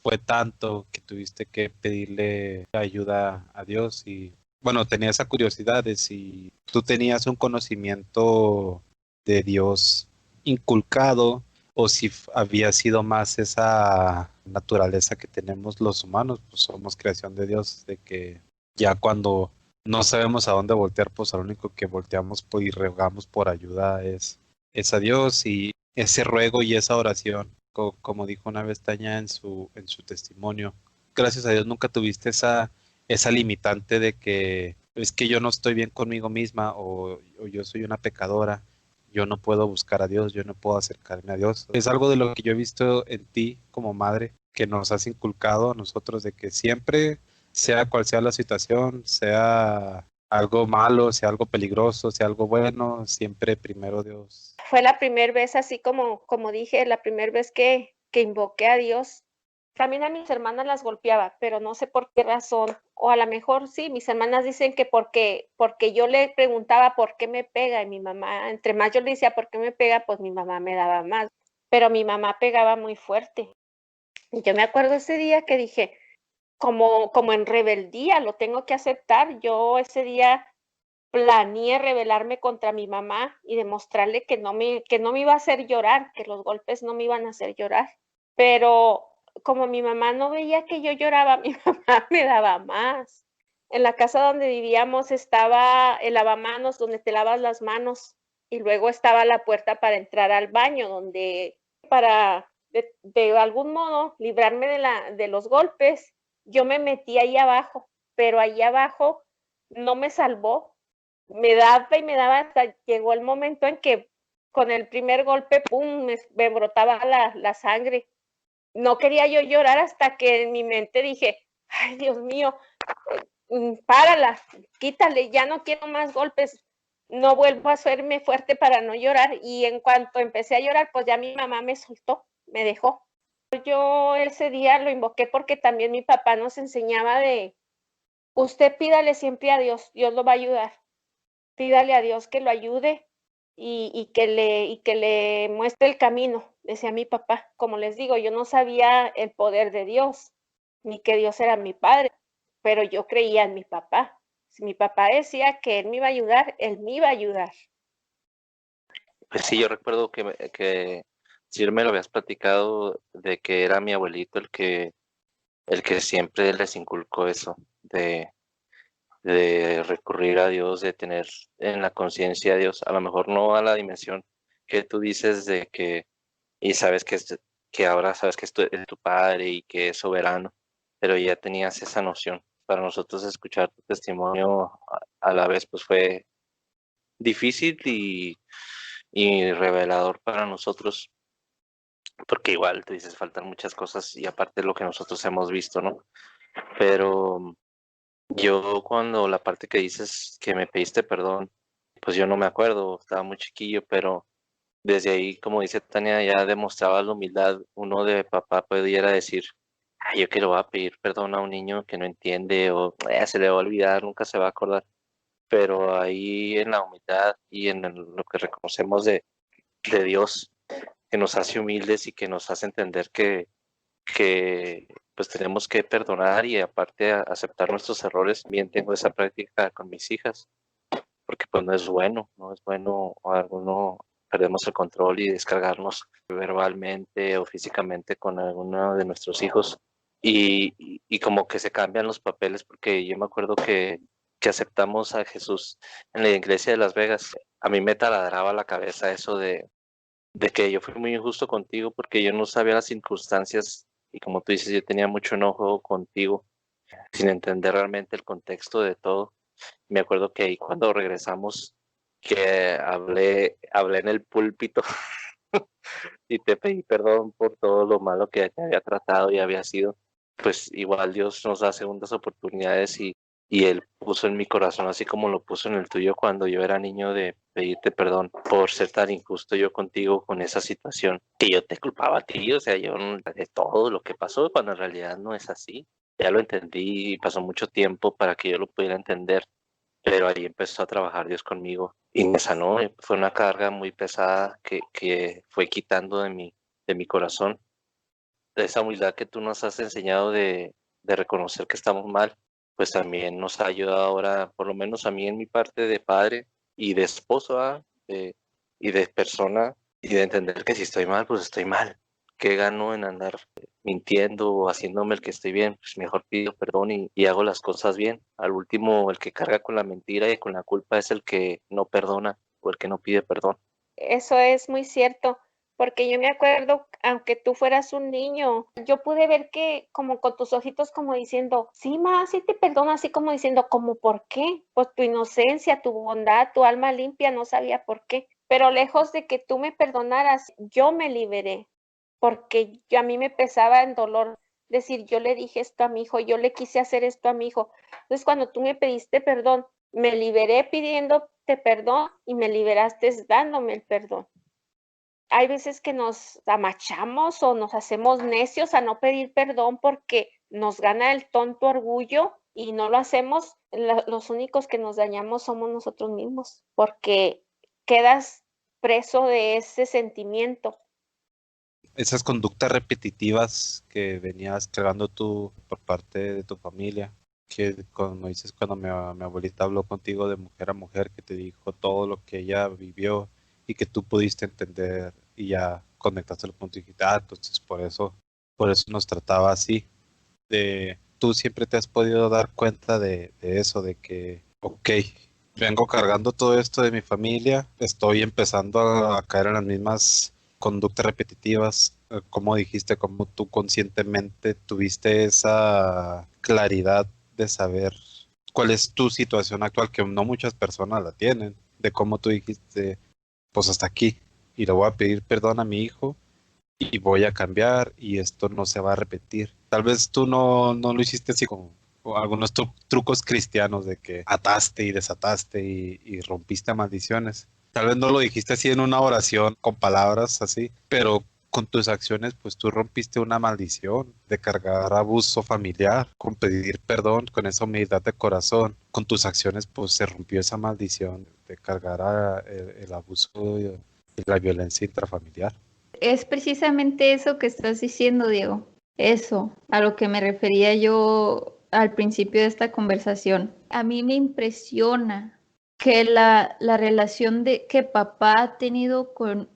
Speaker 3: fue tanto que tuviste que pedirle ayuda a Dios y bueno, tenía esa curiosidad de si tú tenías un conocimiento de Dios inculcado o si había sido más esa naturaleza que tenemos los humanos, pues somos creación de Dios, de que ya cuando no sabemos a dónde voltear, pues al único que volteamos y rogamos por ayuda es a Dios y ese ruego y esa oración, como dijo una vez Taña en su testimonio, gracias a Dios nunca tuviste esa limitante de que es que yo no estoy bien conmigo misma o yo soy una pecadora. Yo no puedo buscar a Dios, yo no puedo acercarme a Dios. Es algo de lo que yo he visto en ti como madre, que nos has inculcado a nosotros de que siempre, sea cual sea la situación, sea algo malo, sea algo peligroso, sea algo bueno, siempre primero Dios.
Speaker 1: Fue la primera vez, así como dije, la primera vez que invoqué a Dios. También a mis hermanas las golpeaba, pero no sé por qué razón. O a lo mejor sí, mis hermanas dicen que porque yo le preguntaba por qué me pega y mi mamá, entre más yo le decía por qué me pega, pues mi mamá me daba más. Pero mi mamá pegaba muy fuerte. Y yo me acuerdo ese día que dije, como en rebeldía, lo tengo que aceptar. Yo ese día planeé rebelarme contra mi mamá y demostrarle que no me iba a hacer llorar, que los golpes no me iban a hacer llorar. Pero como mi mamá no veía que yo lloraba, mi mamá me daba más. En la casa donde vivíamos estaba el lavamanos donde te lavas las manos y luego estaba la puerta para entrar al baño donde para de algún modo librarme de los golpes, yo me metí ahí abajo, pero ahí abajo no me salvó. Me daba y me daba hasta llegó el momento en que con el primer golpe, pum, me brotaba la sangre. No quería yo llorar hasta que en mi mente dije, ay, Dios mío, párala, quítale, ya no quiero más golpes, no vuelvo a hacerme fuerte para no llorar. Y en cuanto empecé a llorar, pues ya mi mamá me soltó, me dejó. Yo ese día lo invoqué porque también mi papá nos enseñaba de, usted pídale siempre a Dios, Dios lo va a ayudar. Pídale a Dios que lo ayude y que le muestre el camino, decía mi papá. Como les digo, yo no sabía el poder de Dios, ni que Dios era mi padre, pero yo creía en mi papá. Si mi papá decía que él me iba a ayudar, él me iba a ayudar.
Speaker 4: Pues sí, yo recuerdo que sí me lo habías platicado de que era mi abuelito el que siempre les inculcó eso, de recurrir a Dios, de tener en la conciencia a Dios, a lo mejor no a la dimensión que tú dices de que, y sabes que ahora sabes que es tu padre y que es soberano, pero ya tenías esa noción. Para nosotros escuchar tu testimonio a la vez pues fue difícil y revelador para nosotros, porque igual te dices faltan muchas cosas y aparte de lo que nosotros hemos visto, ¿no? Pero yo cuando la parte que dices que me pediste perdón, pues yo no me acuerdo, estaba muy chiquillo, pero desde ahí, como dice Tania, ya demostraba la humildad. Uno de papá pudiera decir, "Ay, yo que le voy a pedir perdón a un niño que no entiende o se le va a olvidar, nunca se va a acordar." Pero ahí en la humildad y en lo que reconocemos de Dios, que nos hace humildes y que nos hace entender que pues tenemos que perdonar y aparte aceptar nuestros errores. Bien tengo esa práctica con mis hijas, porque pues no es bueno, o alguno perdemos el control y descargarnos verbalmente o físicamente con alguno de nuestros hijos y como que se cambian los papeles, porque yo me acuerdo que aceptamos a Jesús en la iglesia de Las Vegas. A mí me taladraba la cabeza eso de que yo fui muy injusto contigo porque yo no sabía las circunstancias y como tú dices, yo tenía mucho enojo contigo sin entender realmente el contexto de todo. Me acuerdo que ahí cuando regresamos, que hablé en el púlpito y te pedí perdón por todo lo malo que te había tratado y había sido. Pues igual Dios nos da segundas oportunidades y Él puso en mi corazón, así como lo puso en el tuyo cuando yo era niño, de pedirte perdón por ser tan injusto yo contigo con esa situación, que yo te culpaba a ti, o sea, yo de todo lo que pasó, cuando en realidad no es así. Ya lo entendí y pasó mucho tiempo para que yo lo pudiera entender, pero ahí empezó a trabajar Dios conmigo y me sanó. Fue una carga muy pesada que fue quitando de mi corazón. Esa humildad que tú nos has enseñado de reconocer que estamos mal, pues también nos ha ayudado ahora, por lo menos a mí en mi parte de padre y de esposo, y de persona, y de entender que si estoy mal, pues estoy mal. ¿Qué gano en andar mintiendo o haciéndome el que estoy bien? Pues mejor pido perdón y hago las cosas bien. Al último, el que carga con la mentira y con la culpa es el que no perdona o el que no pide perdón.
Speaker 1: Eso es muy cierto, porque yo me acuerdo, aunque tú fueras un niño, yo pude ver que como con tus ojitos como diciendo, sí, ma, sí te perdono, así como diciendo, ¿cómo por qué? Pues tu inocencia, tu bondad, tu alma limpia, no sabía por qué. Pero lejos de que tú me perdonaras, yo me liberé, porque a mí me pesaba en dolor decir, yo le dije esto a mi hijo, yo le quise hacer esto a mi hijo. Entonces, cuando tú me pediste perdón, me liberé pidiéndote perdón y me liberaste dándome el perdón. Hay veces que nos amachamos o nos hacemos necios a no pedir perdón porque nos gana el tonto orgullo y no lo hacemos. Los únicos que nos dañamos somos nosotros mismos porque quedas preso de ese sentimiento.
Speaker 3: Esas conductas repetitivas que venías cargando tú por parte de tu familia, que como dices, cuando mi abuelita habló contigo de mujer a mujer, que te dijo todo lo que ella vivió y que tú pudiste entender y ya conectaste el punto y dijiste, entonces por eso nos trataba así. Tú siempre te has podido dar cuenta de eso, de que, ok, vengo cargando todo esto de mi familia, estoy empezando a caer en las mismas conductas repetitivas, como dijiste, como tú conscientemente tuviste esa claridad de saber cuál es tu situación actual, que no muchas personas la tienen, de cómo tú dijiste, pues hasta aquí, y le voy a pedir perdón a mi hijo y voy a cambiar y esto no se va a repetir. Tal vez tú no lo hiciste así como algunos trucos cristianos de que ataste y desataste y rompiste maldiciones. Tal vez no lo dijiste así en una oración con palabras así, pero con tus acciones, pues tú rompiste una maldición de cargar abuso familiar, con pedir perdón, con esa humildad de corazón. Con tus acciones, pues se rompió esa maldición de cargar el abuso y la violencia intrafamiliar.
Speaker 2: Es precisamente eso que estás diciendo, Diego. Eso, a lo que me refería yo al principio de esta conversación. A mí me impresiona que la relación que papá ha tenido con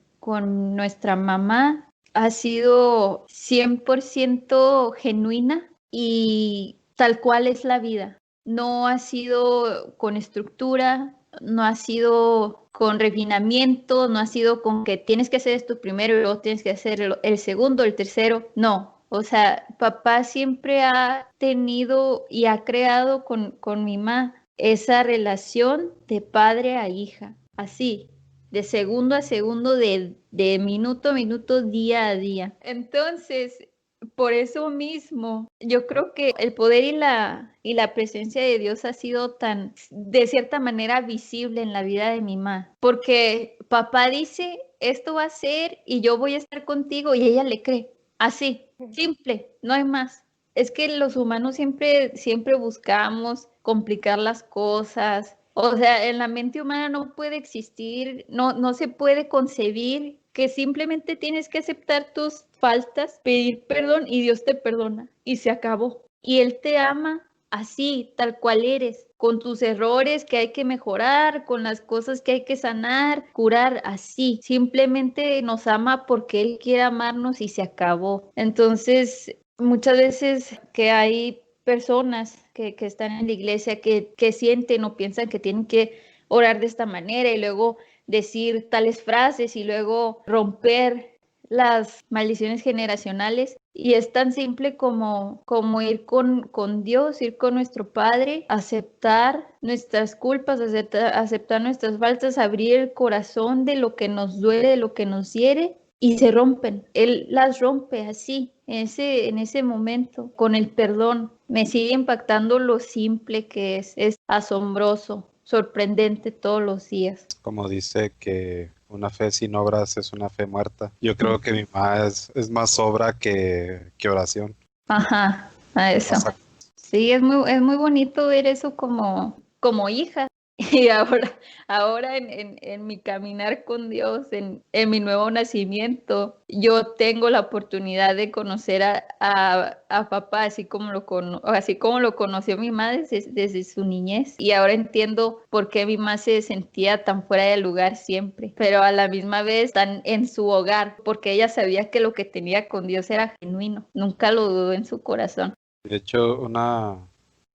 Speaker 2: nuestra mamá ha sido 100% genuina y tal cual es la vida. No ha sido con estructura, no ha sido con refinamiento, no ha sido con que tienes que hacer esto primero y luego tienes que hacer el segundo, el tercero. No. O sea, papá siempre ha tenido y ha creado con mi mamá esa relación de padre a hija, así, de segundo a segundo, de minuto a minuto, día a día. Entonces, por eso mismo, yo creo que el poder y la presencia de Dios ha sido tan, de cierta manera, visible en la vida de mi mamá, porque papá dice, esto va a ser y yo voy a estar contigo y ella le cree, así, simple, no hay más. Es que los humanos siempre buscamos complicar las cosas. O sea, en la mente humana no puede existir, no se puede concebir que simplemente tienes que aceptar tus faltas, pedir perdón y Dios te perdona y se acabó. Y Él te ama así, tal cual eres, con tus errores que hay que mejorar, con las cosas que hay que sanar, curar, así. Simplemente nos ama porque Él quiere amarnos y se acabó. Entonces, muchas veces que hay personas que están en la iglesia que sienten o piensan que tienen que orar de esta manera y luego decir tales frases y luego romper las maldiciones generacionales. Y es tan simple como ir con Dios, ir con nuestro Padre, aceptar nuestras culpas, aceptar nuestras faltas, abrir el corazón de lo que nos duele, de lo que nos hiere, y se rompen. Él las rompe así, en ese momento, con el perdón. Me sigue impactando lo simple que es asombroso, sorprendente todos los días.
Speaker 3: Como dice que una fe sin obras es una fe muerta. Yo creo que mi mamá es más obra que oración.
Speaker 2: Ajá, a eso.
Speaker 3: O sea,
Speaker 2: Sí, es muy bonito ver eso como hija. Y ahora en mi caminar con Dios, en mi nuevo nacimiento, yo tengo la oportunidad de conocer a papá así como lo conoció mi madre desde su niñez. Y ahora entiendo por qué mi mamá se sentía tan fuera de lugar siempre, pero a la misma vez tan en su hogar, porque ella sabía que lo que tenía con Dios era genuino, nunca lo dudó en su corazón.
Speaker 3: de hecho, una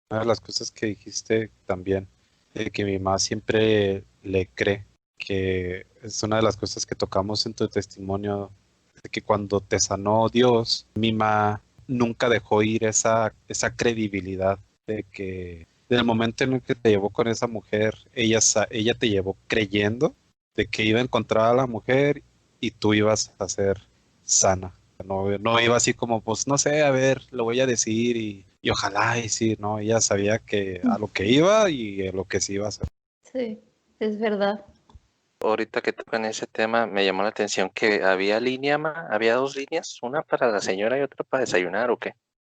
Speaker 3: de las cosas que dijiste también, de que mi mamá siempre le cree, que es una de las cosas que tocamos en tu testimonio, de que cuando te sanó Dios, mi mamá nunca dejó ir esa credibilidad de que del momento en el que te llevó con esa mujer, ella te llevó creyendo de que iba a encontrar a la mujer y tú ibas a ser sana. No iba así como, pues no sé, a ver, lo voy a decir y ojalá y sí, no, ella sabía que a lo que iba y a lo que sí iba a hacer.
Speaker 2: Sí, es verdad.
Speaker 4: Ahorita que tocan ese tema, me llamó la atención que había dos líneas, una para la señora y otra para desayunar, ¿o qué?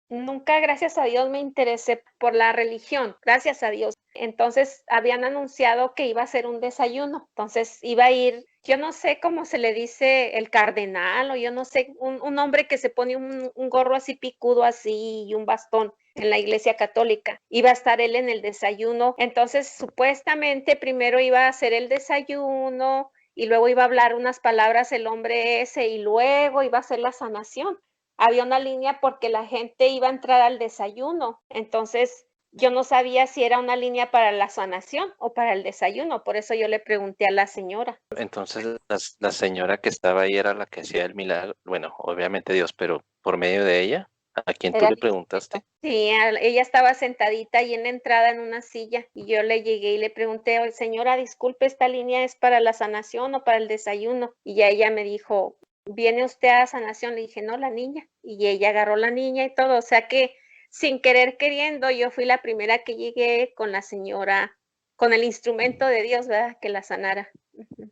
Speaker 1: Nunca, gracias a Dios, me interesé por la religión, gracias a Dios. Entonces habían anunciado que iba a ser un desayuno, entonces iba a ir, yo no sé cómo se le dice, el cardenal, o yo no sé, un hombre que se pone un gorro así picudo así y un bastón en la iglesia católica. Iba a estar él en el desayuno, entonces supuestamente primero iba a hacer el desayuno y luego iba a hablar unas palabras el hombre ese y luego iba a hacer la sanación. Había una línea porque la gente iba a entrar al desayuno, entonces yo no sabía si era una línea para la sanación o para el desayuno, por eso yo le pregunté a la señora.
Speaker 4: Entonces la señora que estaba ahí era la que hacía el milagro, bueno, obviamente Dios, pero por medio de ella, ¿a quién tú
Speaker 1: Era
Speaker 4: le preguntaste?
Speaker 1: Sí, ella estaba sentadita ahí en la entrada en una silla y yo le llegué y le pregunté, "Oye, señora, disculpe, ¿esta línea es para la sanación o para el desayuno?" Y ya ella me dijo, ¿viene usted a sanación? Le dije, no, la niña. Y ella agarró la niña y todo, o sea que sin querer queriendo, yo fui la primera que llegué con la señora, con el instrumento de Dios, ¿verdad? Que la sanara. Ujú.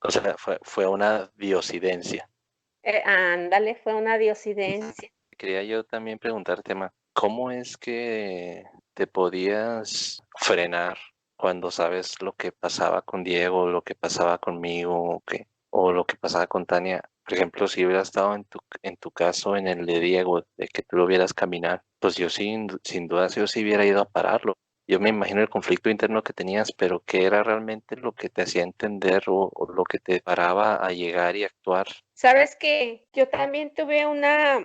Speaker 4: O sea, fue una diosidencia.
Speaker 1: Ándale, fue una diosidencia.
Speaker 4: Quería yo también preguntarte, Ma, ¿cómo es que te podías frenar cuando sabes lo que pasaba con Diego, lo que pasaba conmigo, o lo que pasaba con Tania? Por ejemplo, si hubiera estado en tu caso, en el de Diego, de que tú lo vieras caminar, pues yo sin duda yo sí hubiera ido a pararlo. Yo me imagino el conflicto interno que tenías, pero ¿qué era realmente lo que te hacía entender o lo que te paraba a llegar y actuar?
Speaker 1: Sabes que yo también tuve una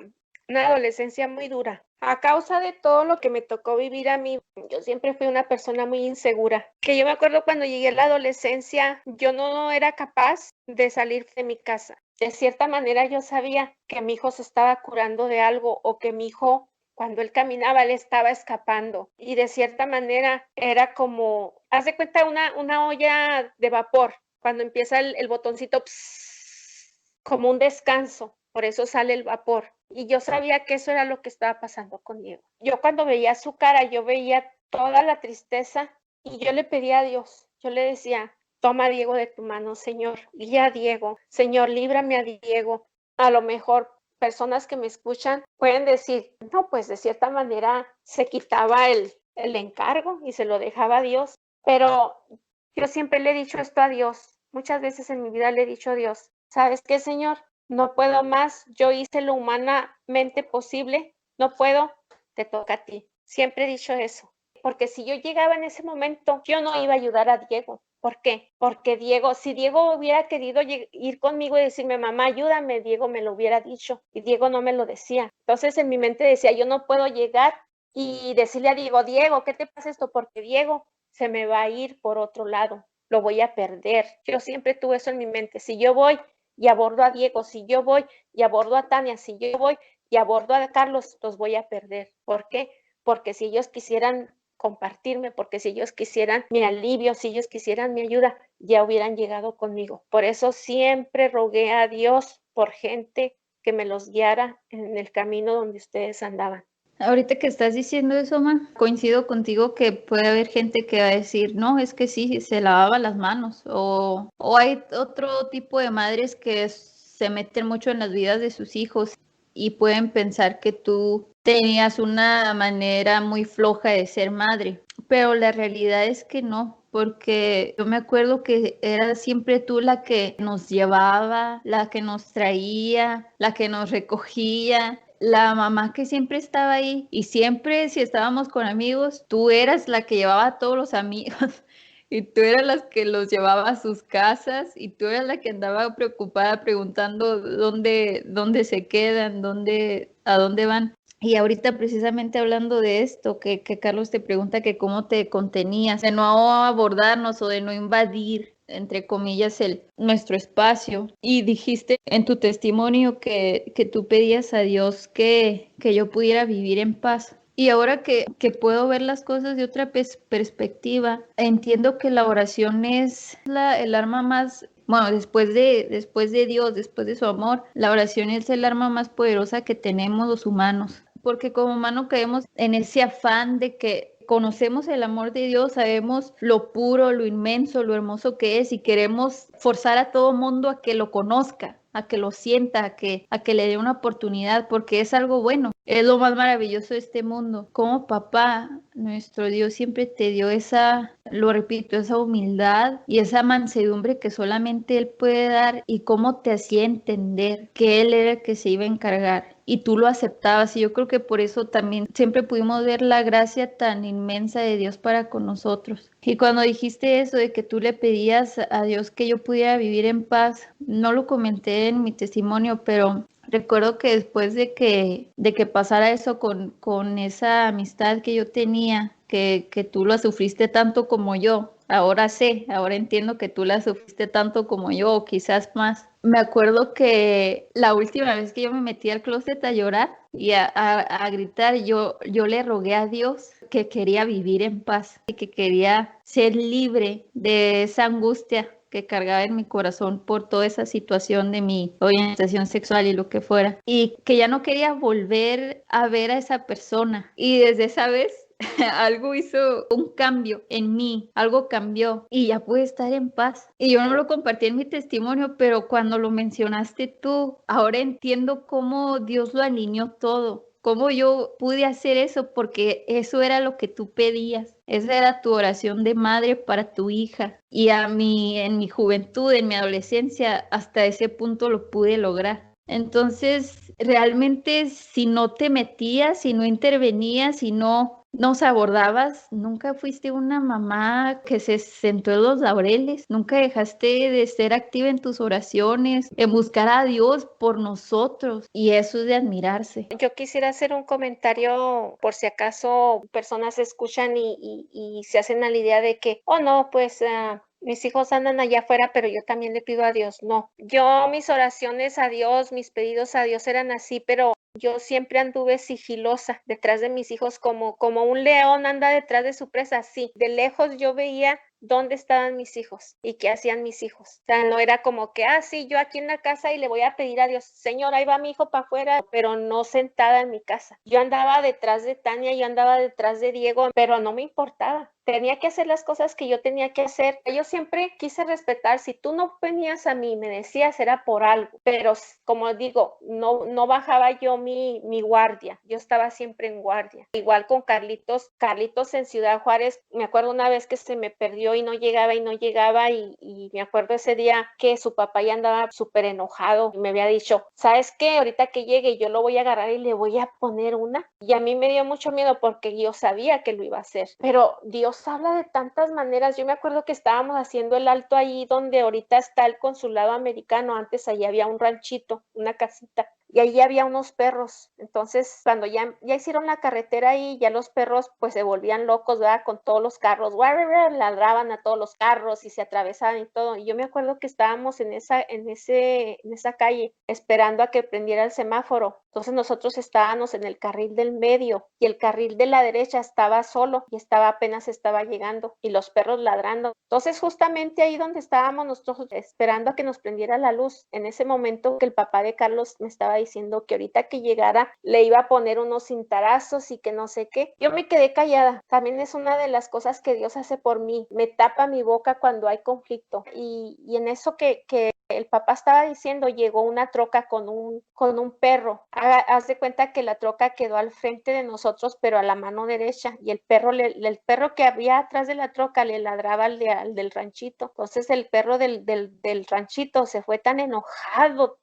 Speaker 1: adolescencia muy dura. A causa de todo lo que me tocó vivir a mí, yo siempre fui una persona muy insegura. Que yo me acuerdo cuando llegué a la adolescencia, yo no era capaz de salir de mi casa. De cierta manera yo sabía que mi hijo se estaba curando de algo o que mi hijo, cuando él caminaba, él estaba escapando. Y de cierta manera era como, haz de cuenta, una olla de vapor, cuando empieza el botoncito, como un descanso, por eso sale el vapor. Y yo sabía que eso era lo que estaba pasando con Diego. Yo cuando veía su cara, yo veía toda la tristeza y yo le pedía a Dios, yo le decía, toma a Diego de tu mano, Señor, guía a Diego, Señor, líbrame a Diego. A lo mejor personas que me escuchan pueden decir, no, pues de cierta manera se quitaba el encargo y se lo dejaba a Dios, pero yo siempre le he dicho esto a Dios, muchas veces en mi vida le he dicho a Dios, ¿sabes qué, Señor? No puedo más, yo hice lo humanamente posible, no puedo, te toca a ti. Siempre he dicho eso, porque si yo llegaba en ese momento, yo no iba a ayudar a Diego. ¿Por qué? Porque Diego, si Diego hubiera querido ir conmigo y decirme, mamá, ayúdame, Diego me lo hubiera dicho y Diego no me lo decía. Entonces en mi mente decía, yo no puedo llegar y decirle a Diego, Diego, ¿qué te pasa esto? Porque Diego se me va a ir por otro lado, lo voy a perder. Yo siempre tuve eso en mi mente. Si yo voy y abordo a Diego, si yo voy y abordo a Tania, si yo voy y abordo a Carlos, los voy a perder. ¿Por qué? Porque si ellos quisieran compartirme, porque si ellos quisieran mi alivio, si ellos quisieran mi ayuda, ya hubieran llegado conmigo. Por eso siempre rogué a Dios por gente que me los guiara en el camino donde ustedes andaban.
Speaker 2: Ahorita que estás diciendo eso, Ma, coincido contigo que puede haber gente que va a decir, no, es que sí, se lavaba las manos. O hay otro tipo de madres que se meten mucho en las vidas de sus hijos y pueden pensar que tú tenías una manera muy floja de ser madre. Pero la realidad es que no, porque yo me acuerdo que era siempre tú la que nos llevaba, la que nos traía, la que nos recogía, la mamá que siempre estaba ahí y siempre si estábamos con amigos, tú eras la que llevaba a todos los amigos y tú eras la que los llevaba a sus casas y tú eras la que andaba preocupada preguntando dónde se quedan, a dónde van. Y ahorita precisamente hablando de esto, que Carlos te pregunta que cómo te contenías, de no abordarnos o de no invadir, entre comillas, nuestro espacio. Y dijiste en tu testimonio que tú pedías a Dios que yo pudiera vivir en paz. Y ahora que puedo ver las cosas de otra perspectiva, entiendo que la oración es el arma más, bueno, después de Dios, después de su amor, la oración es el arma más poderosa que tenemos los humanos. Porque como humanos caemos en ese afán de que conocemos el amor de Dios, sabemos lo puro, lo inmenso, lo hermoso que es y queremos forzar a todo mundo a que lo conozca, a que lo sienta, a que le dé una oportunidad, porque es algo bueno. Es lo más maravilloso de este mundo. Como papá, nuestro Dios siempre te dio lo repito, esa humildad y esa mansedumbre que solamente Él puede dar y cómo te hacía entender que Él era el que se iba a encargar y tú lo aceptabas. Y yo creo que por eso también siempre pudimos ver la gracia tan inmensa de Dios para con nosotros. Y cuando dijiste eso de que tú le pedías a Dios que yo pudiera vivir en paz, no lo comenté en mi testimonio, pero recuerdo que después de que pasara eso con esa amistad que yo tenía, que tú la sufriste tanto como yo, ahora entiendo que tú la sufriste tanto como yo, o quizás más. Me acuerdo que la última vez que yo me metí al closet a llorar y a gritar, yo le rogué a Dios que quería vivir en paz y que quería ser libre de esa angustia que cargaba en mi corazón por toda esa situación de mi orientación sexual y lo que fuera. Y que ya no quería volver a ver a esa persona. Y desde esa vez algo hizo un cambio en mí, algo cambió y ya pude estar en paz. Y yo no lo compartí en mi testimonio, pero cuando lo mencionaste tú, ahora entiendo cómo Dios lo alineó todo. Cómo yo pude hacer eso porque eso era lo que tú pedías. Esa era tu oración de madre para tu hija. Y en mi juventud, en mi adolescencia, hasta ese punto lo pude lograr. Entonces, realmente si no te metías, si no intervenías, si no nos abordabas, nunca fuiste una mamá que se sentó en los laureles, nunca dejaste de ser activa en tus oraciones, en buscar a Dios por nosotros, y eso es de admirarse.
Speaker 1: Yo quisiera hacer un comentario por si acaso personas escuchan y se hacen a la idea de que, oh no, pues mis hijos andan allá afuera, pero yo también le pido a Dios. No, yo mis oraciones a Dios, mis pedidos a Dios eran así, pero yo siempre anduve sigilosa detrás de mis hijos como un león anda detrás de su presa, así. De lejos yo veía dónde estaban mis hijos y qué hacían mis hijos. O sea, no era como que, sí, yo aquí en la casa y le voy a pedir a Dios, Señor, ahí va mi hijo para afuera, pero no sentada en mi casa. Yo andaba detrás de Tania, yo andaba detrás de Diego, pero no me importaba. Tenía que hacer las cosas que yo tenía que hacer. Yo siempre quise respetar. Si tú no venías a mí, me decías, era por algo. Pero como digo, no bajaba yo mi guardia. Yo estaba siempre en guardia. Igual con Carlitos. Carlitos en Ciudad Juárez, me acuerdo una vez que se me perdió y no llegaba y me acuerdo ese día que su papá ya andaba súper enojado y me había dicho, ¿sabes qué? Ahorita que llegue yo lo voy a agarrar y le voy a poner una. Y a mí me dio mucho miedo porque yo sabía que lo iba a hacer. Pero Dios habla de tantas maneras. Yo me acuerdo que estábamos haciendo el alto ahí donde ahorita está el consulado americano. Antes allí había un ranchito, una casita. Y ahí había unos perros. Entonces, cuando ya hicieron la carretera ahí, ya los perros pues se volvían locos, ¿verdad? Con todos los carros, ladraban a todos los carros y se atravesaban y todo. Y yo me acuerdo que estábamos en esa calle esperando a que prendiera el semáforo. Entonces nosotros estábamos en el carril del medio y el carril de la derecha estaba solo y apenas estaba llegando y los perros ladrando. Entonces justamente ahí donde estábamos nosotros esperando a que nos prendiera la luz, en ese momento que el papá de Carlos me estaba diciendo que ahorita que llegara le iba a poner unos cintarazos y que no sé qué, yo me quedé callada. También es una de las cosas que Dios hace por mí, me tapa mi boca cuando hay conflicto y en eso que el papá estaba diciendo, llegó una troca con un perro. Haz de cuenta que la troca quedó al frente de nosotros, pero a la mano derecha, y el perro que había atrás de la troca le ladraba al del ranchito. Entonces el perro del ranchito se fue tan enojado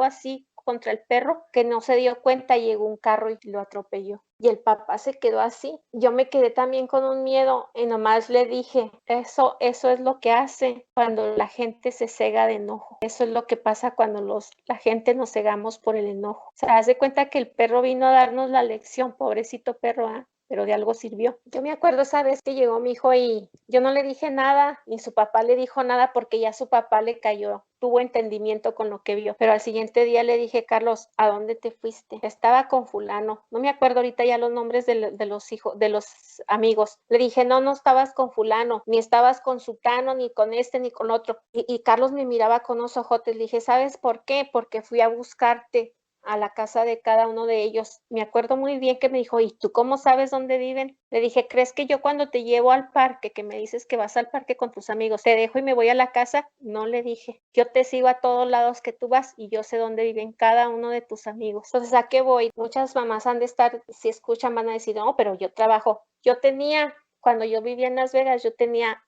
Speaker 1: así contra el perro que no se dio cuenta, llegó un carro y lo atropelló. Y el papá se quedó así. Yo me quedé también con un miedo y nomás le dije, eso es lo que hace cuando la gente se cega de enojo. Eso es lo que pasa cuando la gente nos cegamos por el enojo. O sea, haz de cuenta que el perro vino a darnos la lección, pobrecito perro, pero de algo sirvió. Yo me acuerdo esa vez que llegó mi hijo y yo no le dije nada, ni su papá le dijo nada porque ya su papá le cayó, tuvo entendimiento con lo que vio. Pero al siguiente día le dije, Carlos, ¿a dónde te fuiste? Estaba con fulano. No me acuerdo ahorita ya los nombres de los hijos, de los amigos. Le dije, no estabas con fulano, ni estabas con sutano, ni con este, ni con otro. Y Carlos me miraba con unos ojotes. Le dije, ¿sabes por qué? Porque fui a buscarte a la casa de cada uno de ellos. Me acuerdo muy bien que me dijo, ¿y tú cómo sabes dónde viven? Le dije, ¿crees que yo cuando te llevo al parque, que me dices que vas al parque con tus amigos, te dejo y me voy a la casa? No, le dije, yo te sigo a todos lados que tú vas y yo sé dónde viven cada uno de tus amigos. Entonces, ¿a qué voy? Muchas mamás han de estar, si escuchan, van a decir, no, pero yo trabajo. Cuando yo vivía en Las Vegas, yo tenía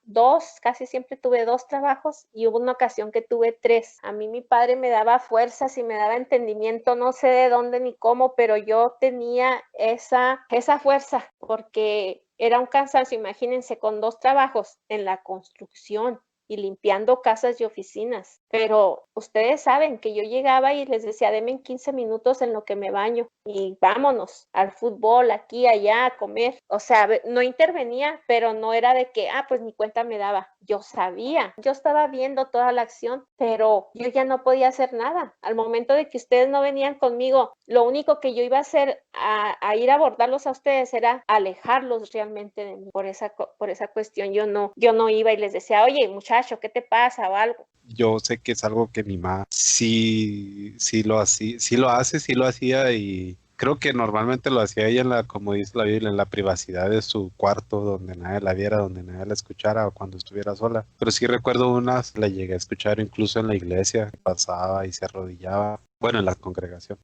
Speaker 1: casi siempre tuve 2 trabajos y hubo una ocasión que tuve 3. A mí mi padre me daba fuerzas y me daba entendimiento, no sé de dónde ni cómo, pero yo tenía esa fuerza porque era un cansancio, imagínense, con 2 trabajos en la construcción y limpiando casas y oficinas. Pero ustedes saben que yo llegaba y les decía, denme 15 minutos en lo que me baño y vámonos al fútbol, aquí, allá, a comer. O sea, no intervenía, pero no era de que, pues ni cuenta me daba. Yo sabía, yo estaba viendo toda la acción, pero yo ya no podía hacer nada. Al momento de que ustedes no venían conmigo, lo único que yo iba a hacer a ir a abordarlos a ustedes era alejarlos realmente de mí. Por esa cuestión yo no iba y les decía, oye, muchacho, ¿qué te pasa? O algo.
Speaker 3: Yo sé que es algo que mi mamá sí lo hacía y Creo que normalmente lo hacía ella como dice la Biblia, en la privacidad de su cuarto, donde nadie la viera, donde nadie la escuchara o cuando estuviera sola. Pero sí recuerdo unas, la llegué a escuchar incluso en la iglesia, pasaba y se arrodillaba, bueno, en la congregación.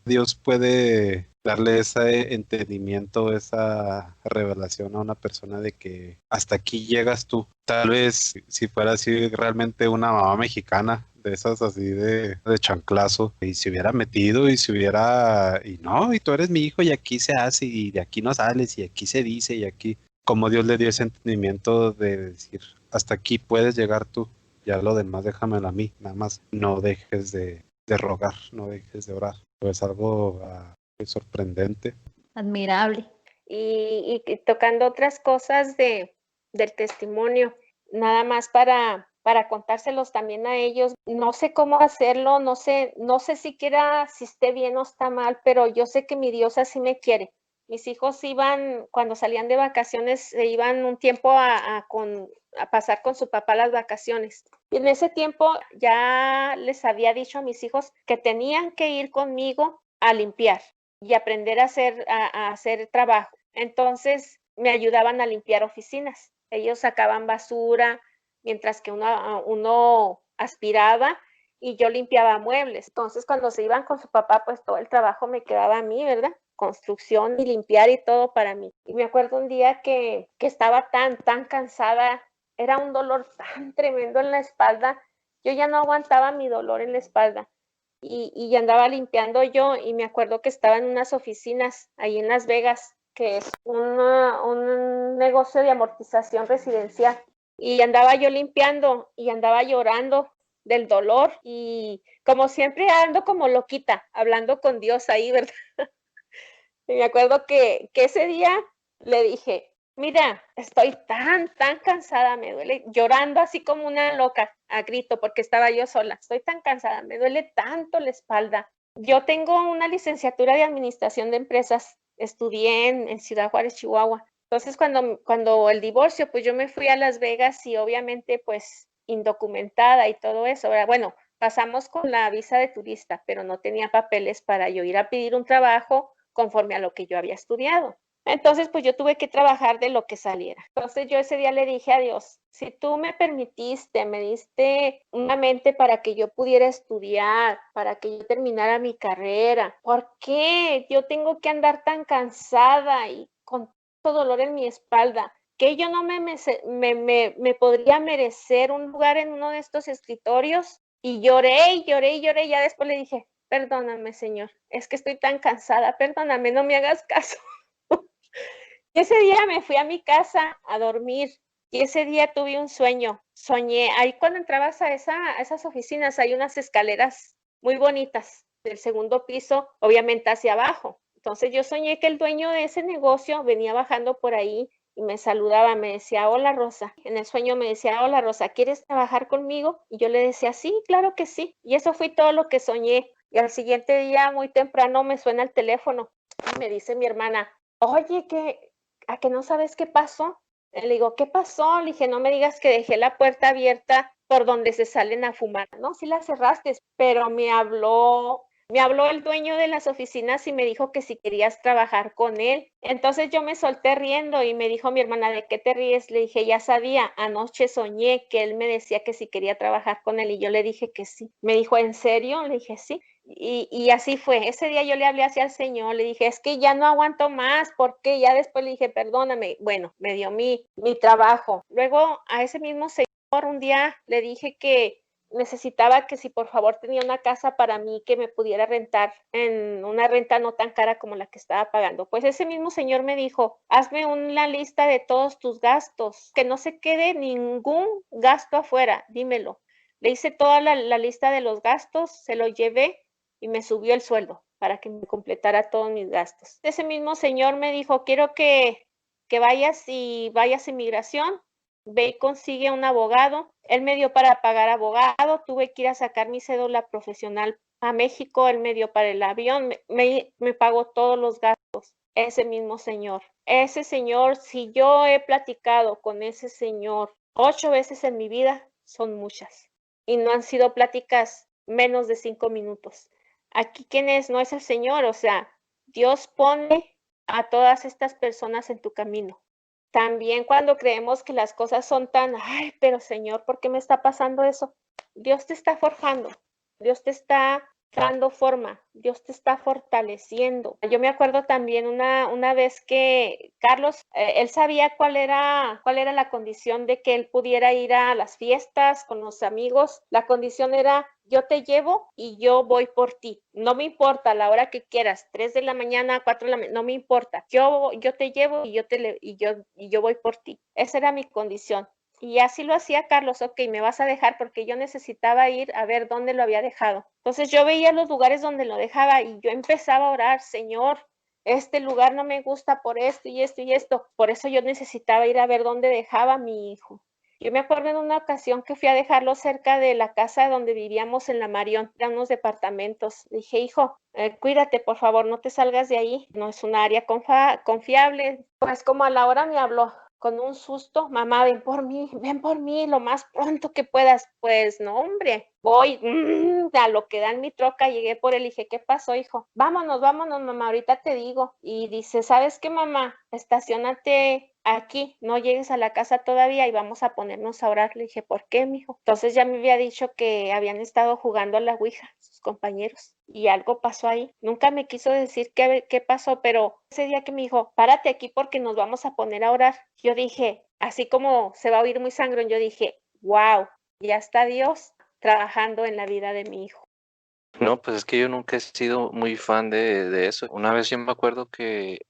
Speaker 3: Dios puede darle ese entendimiento, esa revelación a una persona de que hasta aquí llegas tú. Tal vez si fuera así realmente una mamá mexicana, de esas así de chanclazo, y se hubiera metido y se hubiera, y no, y tú eres mi hijo y aquí se hace y de aquí no sales y aquí se dice y aquí, como Dios le dio ese entendimiento de decir, hasta aquí puedes llegar tú, ya lo demás déjamelo a mí, nada más no dejes de rogar, no dejes de orar. Es algo sorprendente.
Speaker 2: Admirable.
Speaker 1: Y tocando otras cosas del testimonio, nada más para contárselos también a ellos. No sé cómo hacerlo, no sé siquiera si esté bien o está mal, pero yo sé que mi Dios así me quiere. Mis hijos iban, cuando salían de vacaciones, se iban un tiempo a pasar con su papá las vacaciones. Y en ese tiempo ya les había dicho a mis hijos que tenían que ir conmigo a limpiar y aprender a hacer trabajo. Entonces me ayudaban a limpiar oficinas. Ellos sacaban basura mientras que uno aspiraba y yo limpiaba muebles. Entonces cuando se iban con su papá, pues todo el trabajo me quedaba a mí, ¿verdad? Construcción y limpiar y todo para mí. Y me acuerdo un día que estaba tan cansada, era un dolor tan tremendo en la espalda, yo ya no aguantaba mi dolor en la espalda. Y andaba limpiando yo y me acuerdo que estaba en unas oficinas ahí en Las Vegas, que es un negocio de amortización residencial. Y andaba yo limpiando y andaba llorando del dolor y como siempre ando como loquita, hablando con Dios ahí, ¿verdad? Y me acuerdo que ese día le dije, mira, estoy tan cansada, me duele, llorando así como una loca, a grito, porque estaba yo sola, estoy tan cansada, me duele tanto la espalda. Yo tengo una licenciatura de administración de empresas, estudié en Ciudad Juárez, Chihuahua. Entonces, cuando el divorcio, pues yo me fui a Las Vegas y obviamente, pues, indocumentada y todo eso. Bueno, pasamos con la visa de turista, pero no tenía papeles para yo ir a pedir un trabajo conforme a lo que yo había estudiado. Entonces, pues yo tuve que trabajar de lo que saliera. Entonces yo ese día le dije a Dios, si tú me permitiste, me diste una mente para que yo pudiera estudiar, para que yo terminara mi carrera, ¿por qué yo tengo que andar tan cansada y con tanto dolor en mi espalda? Que yo no me podría merecer un lugar en uno de estos escritorios. Y lloré y lloré y lloré. Y ya después le dije, perdóname, Señor, es que estoy tan cansada, perdóname, no me hagas caso. Y ese día me fui a mi casa a dormir y ese día tuve un sueño. Soñé, ahí cuando entrabas a esas oficinas hay unas escaleras muy bonitas del segundo piso, obviamente hacia abajo. Entonces yo soñé que el dueño de ese negocio venía bajando por ahí y me saludaba, me decía, hola Rosa. En el sueño me decía, hola Rosa, ¿quieres trabajar conmigo? Y yo le decía, sí, claro que sí. Y eso fue todo lo que soñé. Y al siguiente día, muy temprano, me suena el teléfono y me dice mi hermana, oye, ¿a que no sabes qué pasó? Le digo, ¿qué pasó? Le dije, no me digas que dejé la puerta abierta por donde se salen a fumar. No, sí la cerraste, pero me habló el dueño de las oficinas y me dijo que si querías trabajar con él. Entonces yo me solté riendo y me dijo mi hermana, ¿de qué te ríes? Le dije, ya sabía, anoche soñé que él me decía que si quería trabajar con él y yo le dije que sí. Me dijo, ¿en serio? Le dije, sí. Y así fue. Ese día yo le hablé hacia el Señor, le dije, es que ya no aguanto más, porque ya después le dije, perdóname. Bueno, me dio mi trabajo. Luego a ese mismo Señor un día le dije que necesitaba que si por favor tenía una casa para mí que me pudiera rentar en una renta no tan cara como la que estaba pagando. Pues ese mismo señor me dijo, hazme una lista de todos tus gastos, que no se quede ningún gasto afuera, dímelo. Le hice toda la lista de los gastos, se lo llevé y me subió el sueldo para que me completara todos mis gastos. Ese mismo señor me dijo, quiero que vayas a inmigración, ve y consigue un abogado. Él me dio para pagar abogado, tuve que ir a sacar mi cédula profesional a México, él me dio para el avión, me pagó todos los gastos. Ese mismo señor. Ese señor, si yo he platicado con ese señor 8 veces en mi vida, son muchas. Y no han sido pláticas menos de 5 minutos. Aquí, ¿quién es? No es el Señor, o sea, Dios pone a todas estas personas en tu camino. También cuando creemos que las cosas son tan, ay, pero Señor, ¿por qué me está pasando eso? Dios te está forjando, Dios te está dando forma, Dios te está fortaleciendo. Yo me acuerdo también una vez que Carlos, él sabía cuál era la condición de que él pudiera ir a las fiestas con los amigos. La condición era, yo te llevo y yo voy por ti. No me importa a la hora que quieras, 3 de la mañana, 4 de la mañana, no me importa. Yo te llevo y yo voy por ti. Esa era mi condición. Y así lo hacía Carlos, ok, me vas a dejar porque yo necesitaba ir a ver dónde lo había dejado. Entonces yo veía los lugares donde lo dejaba y yo empezaba a orar, Señor, este lugar no me gusta por esto y esto y esto. Por eso yo necesitaba ir a ver dónde dejaba a mi hijo. Yo me acuerdo en una ocasión que fui a dejarlo cerca de la casa donde vivíamos en La Marión, eran unos departamentos. Le dije, hijo, cuídate, por favor, no te salgas de ahí, no es un área confiable. Pues como a la hora me habló, con un susto, mamá, ven por mí lo más pronto que puedas. Pues no, hombre, voy a lo que da en mi troca, llegué por él y dije, ¿qué pasó, hijo? Vámonos, mamá, ahorita te digo. Y dice, ¿sabes qué, mamá? Estaciónate aquí, no llegues a la casa todavía y vamos a ponernos a orar. Le dije, ¿por qué, mijo? Entonces ya me había dicho que habían estado jugando a la ouija, sus compañeros, y algo pasó ahí. Nunca me quiso decir qué pasó, pero ese día que me dijo, párate aquí porque nos vamos a poner a orar, yo dije, así como se va a oír muy sangrón, yo dije, wow, ya está Dios trabajando en la vida de mi hijo.
Speaker 4: No, pues es que yo nunca he sido muy fan de eso. Una vez yo me acuerdo que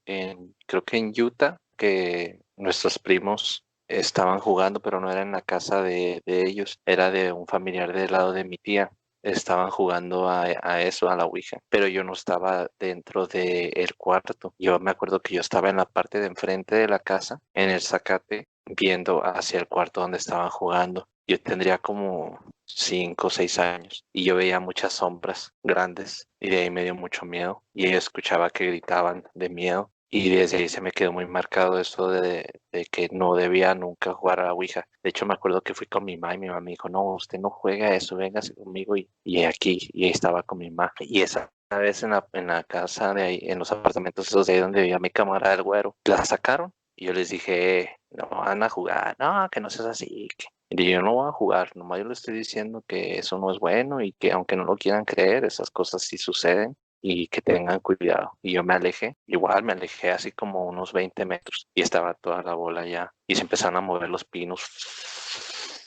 Speaker 4: creo que en Utah, que nuestros primos estaban jugando, pero no era en la casa de ellos, era de un familiar del lado de mi tía. Estaban jugando a eso, a la Ouija, pero yo no estaba dentro del cuarto. Yo me acuerdo que yo estaba en la parte de enfrente de la casa, en el zacate, viendo hacia el cuarto donde estaban jugando. Yo tendría como 5 o 6 años y yo veía muchas sombras grandes y de ahí me dio mucho miedo y yo escuchaba que gritaban de miedo y desde ahí se me quedó muy marcado eso de que no debía nunca jugar a la Ouija. De hecho me acuerdo que fui con mi mamá y mi mamá me dijo, no, usted no juega eso, véngase conmigo y aquí y ahí estaba con mi mamá y esa vez en la casa de ahí, en los apartamentos esos de ahí donde vivía mi camarada del güero, la sacaron y yo les dije, no van a jugar, no, que no seas así, y yo no voy a jugar, nomás yo le estoy diciendo que eso no es bueno y que aunque no lo quieran creer, esas cosas sí suceden y que tengan cuidado. Y yo me alejé, igual me alejé así como unos 20 metros y estaba toda la bola allá y se empezaron a mover los pinos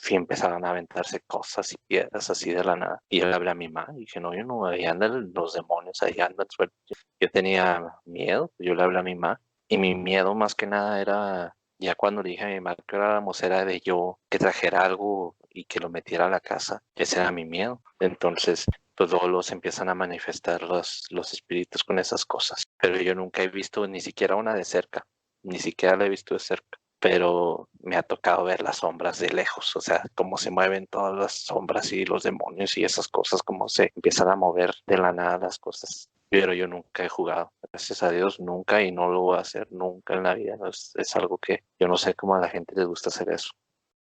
Speaker 4: y empezaron a aventarse cosas y piedras así de la nada. Y yo le hablé a mi mamá y dije, no, yo no, ahí andan los demonios, ahí andan sueltos. Yo tenía miedo, yo le hablé a mi mamá y mi miedo más que nada era ya cuando le dije a mi mamá que éramos, era de yo que trajera algo y que lo metiera a la casa. Ese era mi miedo. Entonces, pues luego los empiezan a manifestar los espíritus con esas cosas. Pero yo nunca he visto ni siquiera una de cerca. Ni siquiera la he visto de cerca. Pero me ha tocado ver las sombras de lejos. O sea, cómo se mueven todas las sombras y los demonios y esas cosas, cómo se empiezan a mover de la nada las cosas. Pero yo nunca he jugado, gracias a Dios, nunca y no lo voy a hacer nunca en la vida. No es algo que yo no sé cómo a la gente les gusta hacer eso.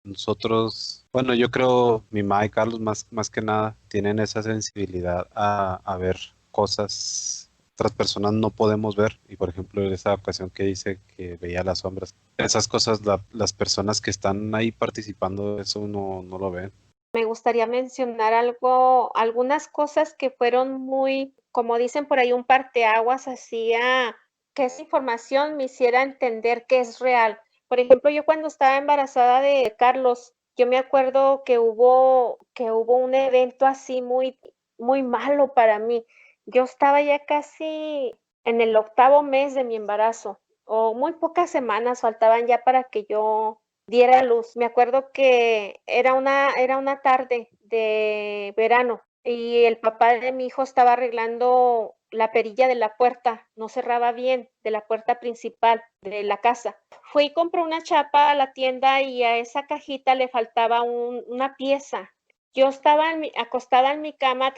Speaker 3: Nosotros, bueno, yo creo mi mamá y Carlos más que nada tienen esa sensibilidad a ver cosas otras personas no podemos ver. Y por ejemplo, en esa ocasión que dice que veía las sombras, esas cosas las personas que están ahí participando de eso no lo ven.
Speaker 1: Me gustaría mencionar algunas cosas que fueron muy, como dicen por ahí, un parteaguas, hacía que esa información me hiciera entender que es real. Por ejemplo, yo cuando estaba embarazada de Carlos, yo me acuerdo que hubo un evento así muy, muy malo para mí. Yo estaba ya casi en el 8º mes de mi embarazo, o muy pocas semanas faltaban ya para que yo diera luz. Me acuerdo que era una tarde de verano y el papá de mi hijo estaba arreglando la perilla de la puerta, no cerraba bien, de la puerta principal de la casa. Fui y compró una chapa a la tienda y a esa cajita le faltaba una pieza. Yo estaba acostada en mi cama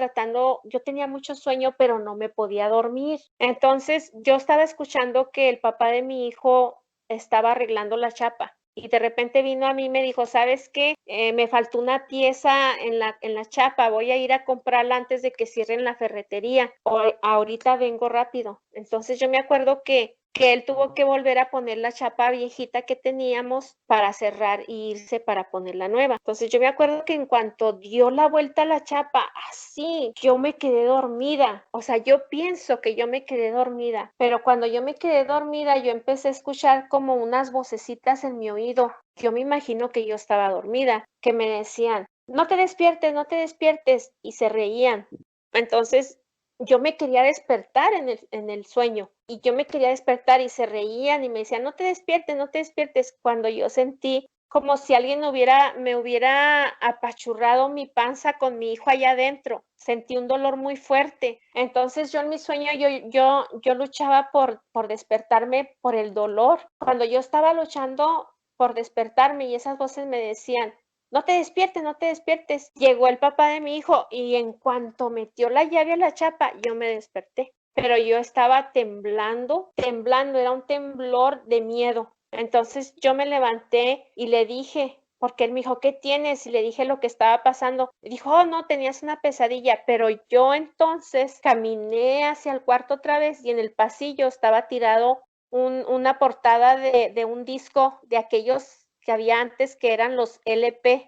Speaker 1: yo tenía mucho sueño, pero no me podía dormir. Entonces yo estaba escuchando que el papá de mi hijo estaba arreglando la chapa. y de repente vino a mí y me dijo, ¿sabes qué? Me faltó una pieza en la chapa, voy a ir a comprarla antes de que cierren la ferretería, o ahorita vengo rápido. Entonces yo me acuerdo que él tuvo que volver a poner la chapa viejita que teníamos para cerrar e irse para poner la nueva. Entonces yo me acuerdo que en cuanto dio la vuelta a la chapa, así, yo me quedé dormida. O sea, yo pienso que yo me quedé dormida, pero cuando yo me quedé dormida, yo empecé a escuchar como unas vocecitas en mi oído. Yo me imagino que yo estaba dormida, que me decían, no te despiertes, no te despiertes, y se reían. Entonces yo me quería despertar en el sueño y yo me quería despertar y se reían y me decían, no te despiertes, no te despiertes, cuando yo sentí como si alguien me hubiera apachurrado mi panza con mi hijo allá adentro. Sentí un dolor muy fuerte. Entonces yo en mi sueño, yo luchaba por despertarme por el dolor. Cuando yo estaba luchando por despertarme y esas voces me decían, no te despiertes, no te despiertes. Llegó el papá de mi hijo y en cuanto metió la llave a la chapa, yo me desperté. Pero yo estaba temblando, era un temblor de miedo. Entonces yo me levanté y le dije, porque él me dijo, ¿qué tienes? Y le dije lo que estaba pasando. Y dijo, oh, no, tenías una pesadilla. Pero yo entonces caminé hacia el cuarto otra vez y en el pasillo estaba tirado una portada de un disco de aquellos que había antes que eran los LP,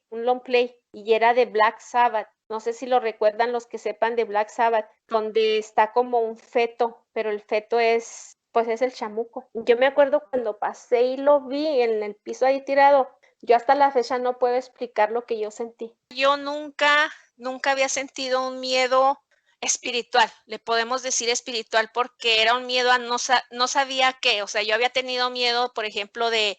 Speaker 1: un long play, y era de Black Sabbath. No sé si lo recuerdan los que sepan de Black Sabbath, donde está como un feto, pero el feto pues es el chamuco. Yo me acuerdo cuando pasé y lo vi en el piso ahí tirado, yo hasta la fecha no puedo explicar lo que yo sentí. Yo nunca había sentido un miedo espiritual, le podemos decir espiritual, porque era un miedo a no sabía qué, o sea, yo había tenido miedo, por ejemplo, de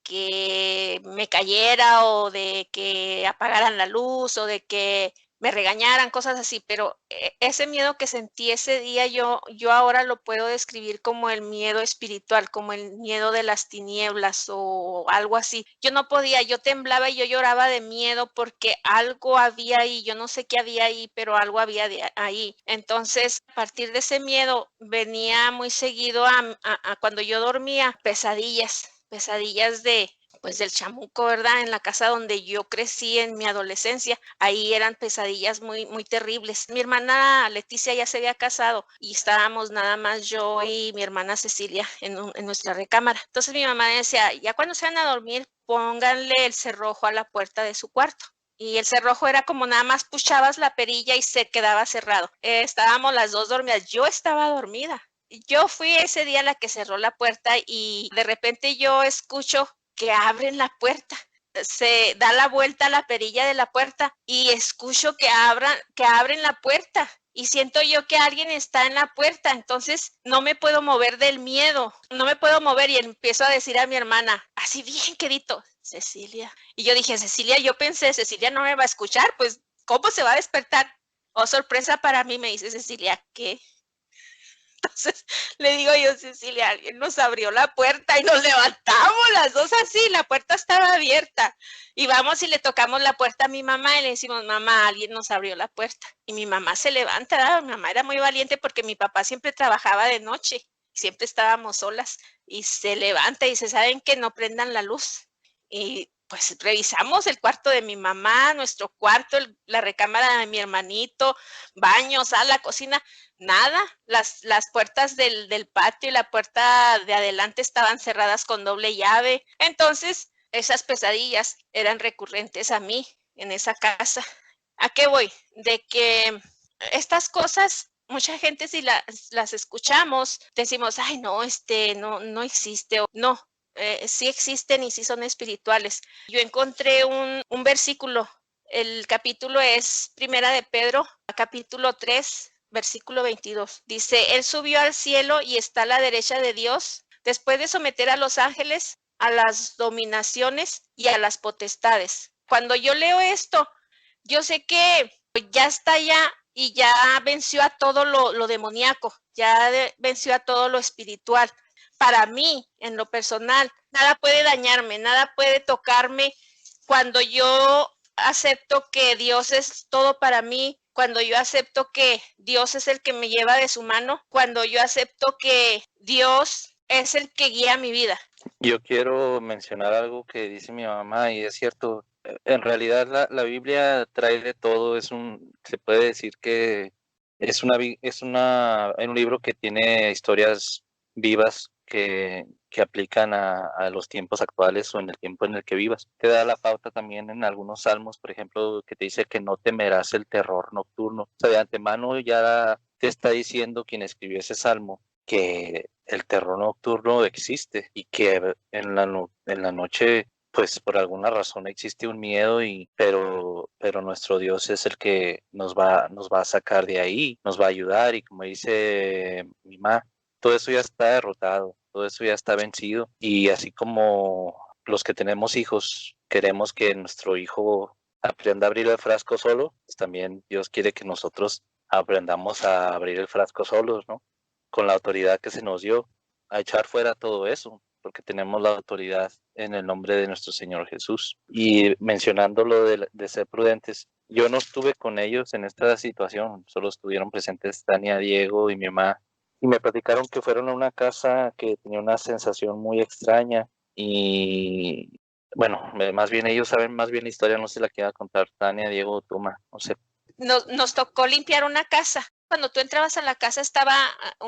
Speaker 1: que me cayera o de que apagaran la luz o de que me regañaran, cosas así, pero ese miedo que sentí ese día yo ahora lo puedo describir como el miedo espiritual, como el miedo de las tinieblas o algo así. Yo no podía, yo temblaba y yo lloraba de miedo porque algo había ahí, yo no sé qué había ahí, pero algo había ahí. Entonces, a partir de ese miedo venía muy seguido a cuando yo dormía, pesadillas pues del chamuco, ¿verdad? En la casa donde yo crecí en mi adolescencia, ahí eran pesadillas muy, muy terribles. Mi hermana Leticia ya se había casado y estábamos nada más yo y mi hermana Cecilia en nuestra recámara. Entonces mi mamá decía, ya cuando se van a dormir, pónganle el cerrojo a la puerta de su cuarto. Y el cerrojo era como nada más puchabas la perilla y se quedaba cerrado. Estábamos las dos dormidas. Yo estaba dormida. Yo fui ese día la que cerró la puerta y de repente yo escucho que abren la puerta. Se da la vuelta a la perilla de la puerta y escucho que abren la puerta y siento yo que alguien está en la puerta, entonces no me puedo mover del miedo, no me puedo mover y empiezo a decir a mi hermana, así bien quedito, Cecilia. Y yo dije, Cecilia, yo pensé, Cecilia no me va a escuchar, pues, ¿cómo se va a despertar? Oh, sorpresa para mí, me dice Cecilia, ¿qué? Entonces le digo yo, Cecilia, alguien nos abrió la puerta y nos levantamos las dos así, la puerta estaba abierta. Y vamos y le tocamos la puerta a mi mamá y le decimos, mamá, alguien nos abrió la puerta. Y mi mamá se levanta, ¿verdad? Mi mamá era muy valiente porque mi papá siempre trabajaba de noche, siempre estábamos solas. Y se levanta y dice, ¿saben qué? No prendan la luz. Y pues revisamos el cuarto de mi mamá, nuestro cuarto, la recámara de mi hermanito, baño, sala, cocina, nada. Las puertas del patio y la puerta de adelante estaban cerradas con doble llave. Entonces, esas pesadillas eran recurrentes a mí en esa casa. ¿A qué voy? De que estas cosas, mucha gente si las escuchamos, decimos, ay, no, no existe, o no. Sí existen y sí son espirituales. Yo encontré un versículo, el capítulo es Primera de Pedro, capítulo 3, versículo 22. Dice, Él subió al cielo y está a la derecha de Dios, después de someter a los ángeles, a las dominaciones y a las potestades. Cuando yo leo esto, yo sé que ya está allá y ya venció a todo lo demoníaco, ya venció a todo lo espiritual. Para mí, en lo personal, nada puede dañarme, nada puede tocarme cuando yo acepto que Dios es todo para mí, cuando yo acepto que Dios es el que me lleva de su mano, cuando yo acepto que Dios es el que guía mi vida.
Speaker 4: Yo quiero mencionar algo que dice mi mamá y es cierto. En realidad la Biblia trae de todo. Se puede decir que es un libro que tiene historias vivas que aplican a los tiempos actuales o en el tiempo en el que vivas. Te da la pauta también en algunos salmos, por ejemplo, que te dice que no temerás el terror nocturno. O sea, de antemano ya te está diciendo quien escribió ese salmo que el terror nocturno existe y que en la noche, pues por alguna razón existe un miedo, pero nuestro Dios es el que nos va a sacar de ahí, nos va a ayudar, y como dice mi mamá, todo eso ya está derrotado, todo eso ya está vencido, y así como los que tenemos hijos queremos que nuestro hijo aprenda a abrir el frasco solo, pues también Dios quiere que nosotros aprendamos a abrir el frasco solos, ¿no? Con la autoridad que se nos dio, a echar fuera todo eso, porque tenemos la autoridad en el nombre de nuestro Señor Jesús. Y mencionando lo de ser prudentes, yo no estuve con ellos en esta situación, solo estuvieron presentes Tania, Diego y mi mamá, y me platicaron que fueron a una casa que tenía una sensación muy extraña, y bueno, más bien ellos saben más bien la historia, no sé la que iba a contar Tania, Diego o Tuma, no sé.
Speaker 1: Nos tocó limpiar una casa. Cuando tú entrabas a la casa estaba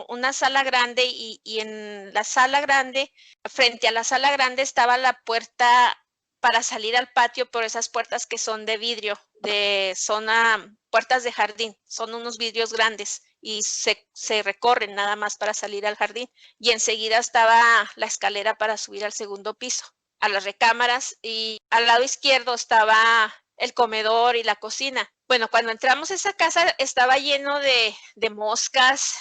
Speaker 1: una sala grande y en la sala grande, frente a la sala grande estaba la puerta para salir al patio por esas puertas que son de vidrio, son puertas de jardín, son unos vidrios grandes y se recorren nada más para salir al jardín. Y enseguida estaba la escalera para subir al segundo piso, a las recámaras, y al lado izquierdo estaba el comedor y la cocina. Bueno, cuando entramos a esa casa estaba lleno de moscas,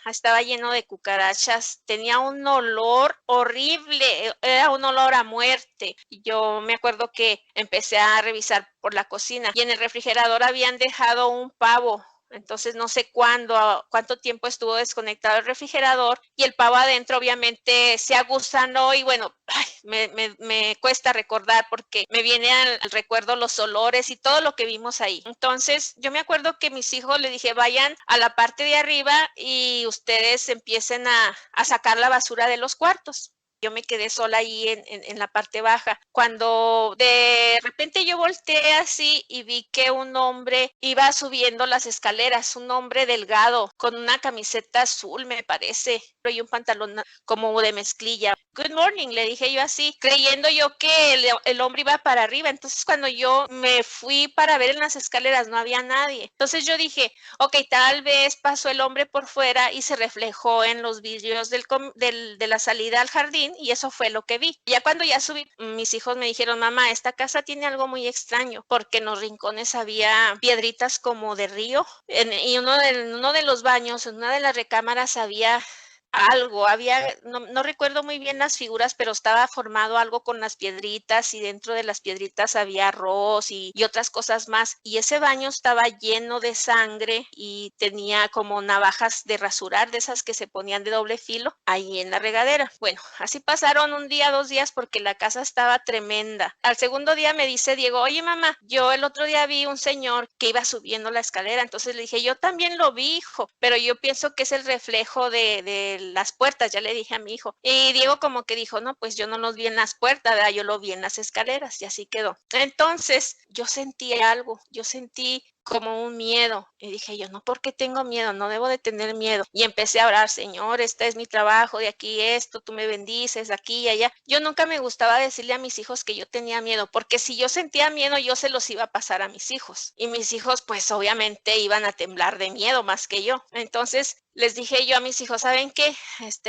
Speaker 1: estaba lleno de cucarachas, tenía un olor horrible, era un olor a muerte. Yo me acuerdo que empecé a revisar por la cocina y en el refrigerador habían dejado un pavo. Entonces no sé cuánto tiempo estuvo desconectado el refrigerador y el pavo adentro obviamente se agusanó y bueno, me cuesta recordar porque me viene al recuerdo los olores y todo lo que vimos ahí. Entonces yo me acuerdo que mis hijos le dije, vayan a la parte de arriba y ustedes empiecen a sacar la basura de los cuartos. Yo me quedé sola ahí en la parte baja. Cuando de repente yo volteé así y vi que un hombre iba subiendo las escaleras, un hombre delgado, con una camiseta azul, me parece, y un pantalón como de mezclilla. Good morning, le dije yo así, creyendo yo que el hombre iba para arriba. Entonces cuando yo me fui para ver en las escaleras no había nadie. Entonces yo dije, ok, tal vez pasó el hombre por fuera y se reflejó en los vidrios de la salida al jardín y eso fue lo que vi. Ya cuando ya subí, mis hijos me dijeron, mamá, esta casa tiene algo muy extraño porque en los rincones había piedritas como de río y uno de los baños, en una de las recámaras había algo, no recuerdo muy bien las figuras, pero estaba formado algo con las piedritas y dentro de las piedritas había arroz y otras cosas más. Y ese baño estaba lleno de sangre y tenía como navajas de rasurar, de esas que se ponían de doble filo, ahí en la regadera. Bueno, así pasaron un día, 2 días porque la casa estaba tremenda. Al segundo día me dice Diego, oye mamá, yo el otro día vi un señor que iba subiendo la escalera. Entonces le dije, yo también lo vi, hijo, pero yo pienso que es el reflejo de las puertas, ya le dije a mi hijo. Y Diego como que dijo, no, pues yo no los vi en las puertas, ¿verdad? Yo lo vi en las escaleras y así quedó. Entonces yo sentí algo, yo sentí como un miedo y dije yo, no, ¿por qué tengo miedo? No debo de tener miedo. Y empecé a orar, Señor, este es mi trabajo, de aquí esto, tú me bendices, aquí y allá. Yo nunca me gustaba decirle a mis hijos que yo tenía miedo, porque si yo sentía miedo, yo se los iba a pasar a mis hijos. Y mis hijos, pues obviamente iban a temblar de miedo más que yo. Entonces les dije yo a mis hijos, ¿saben qué?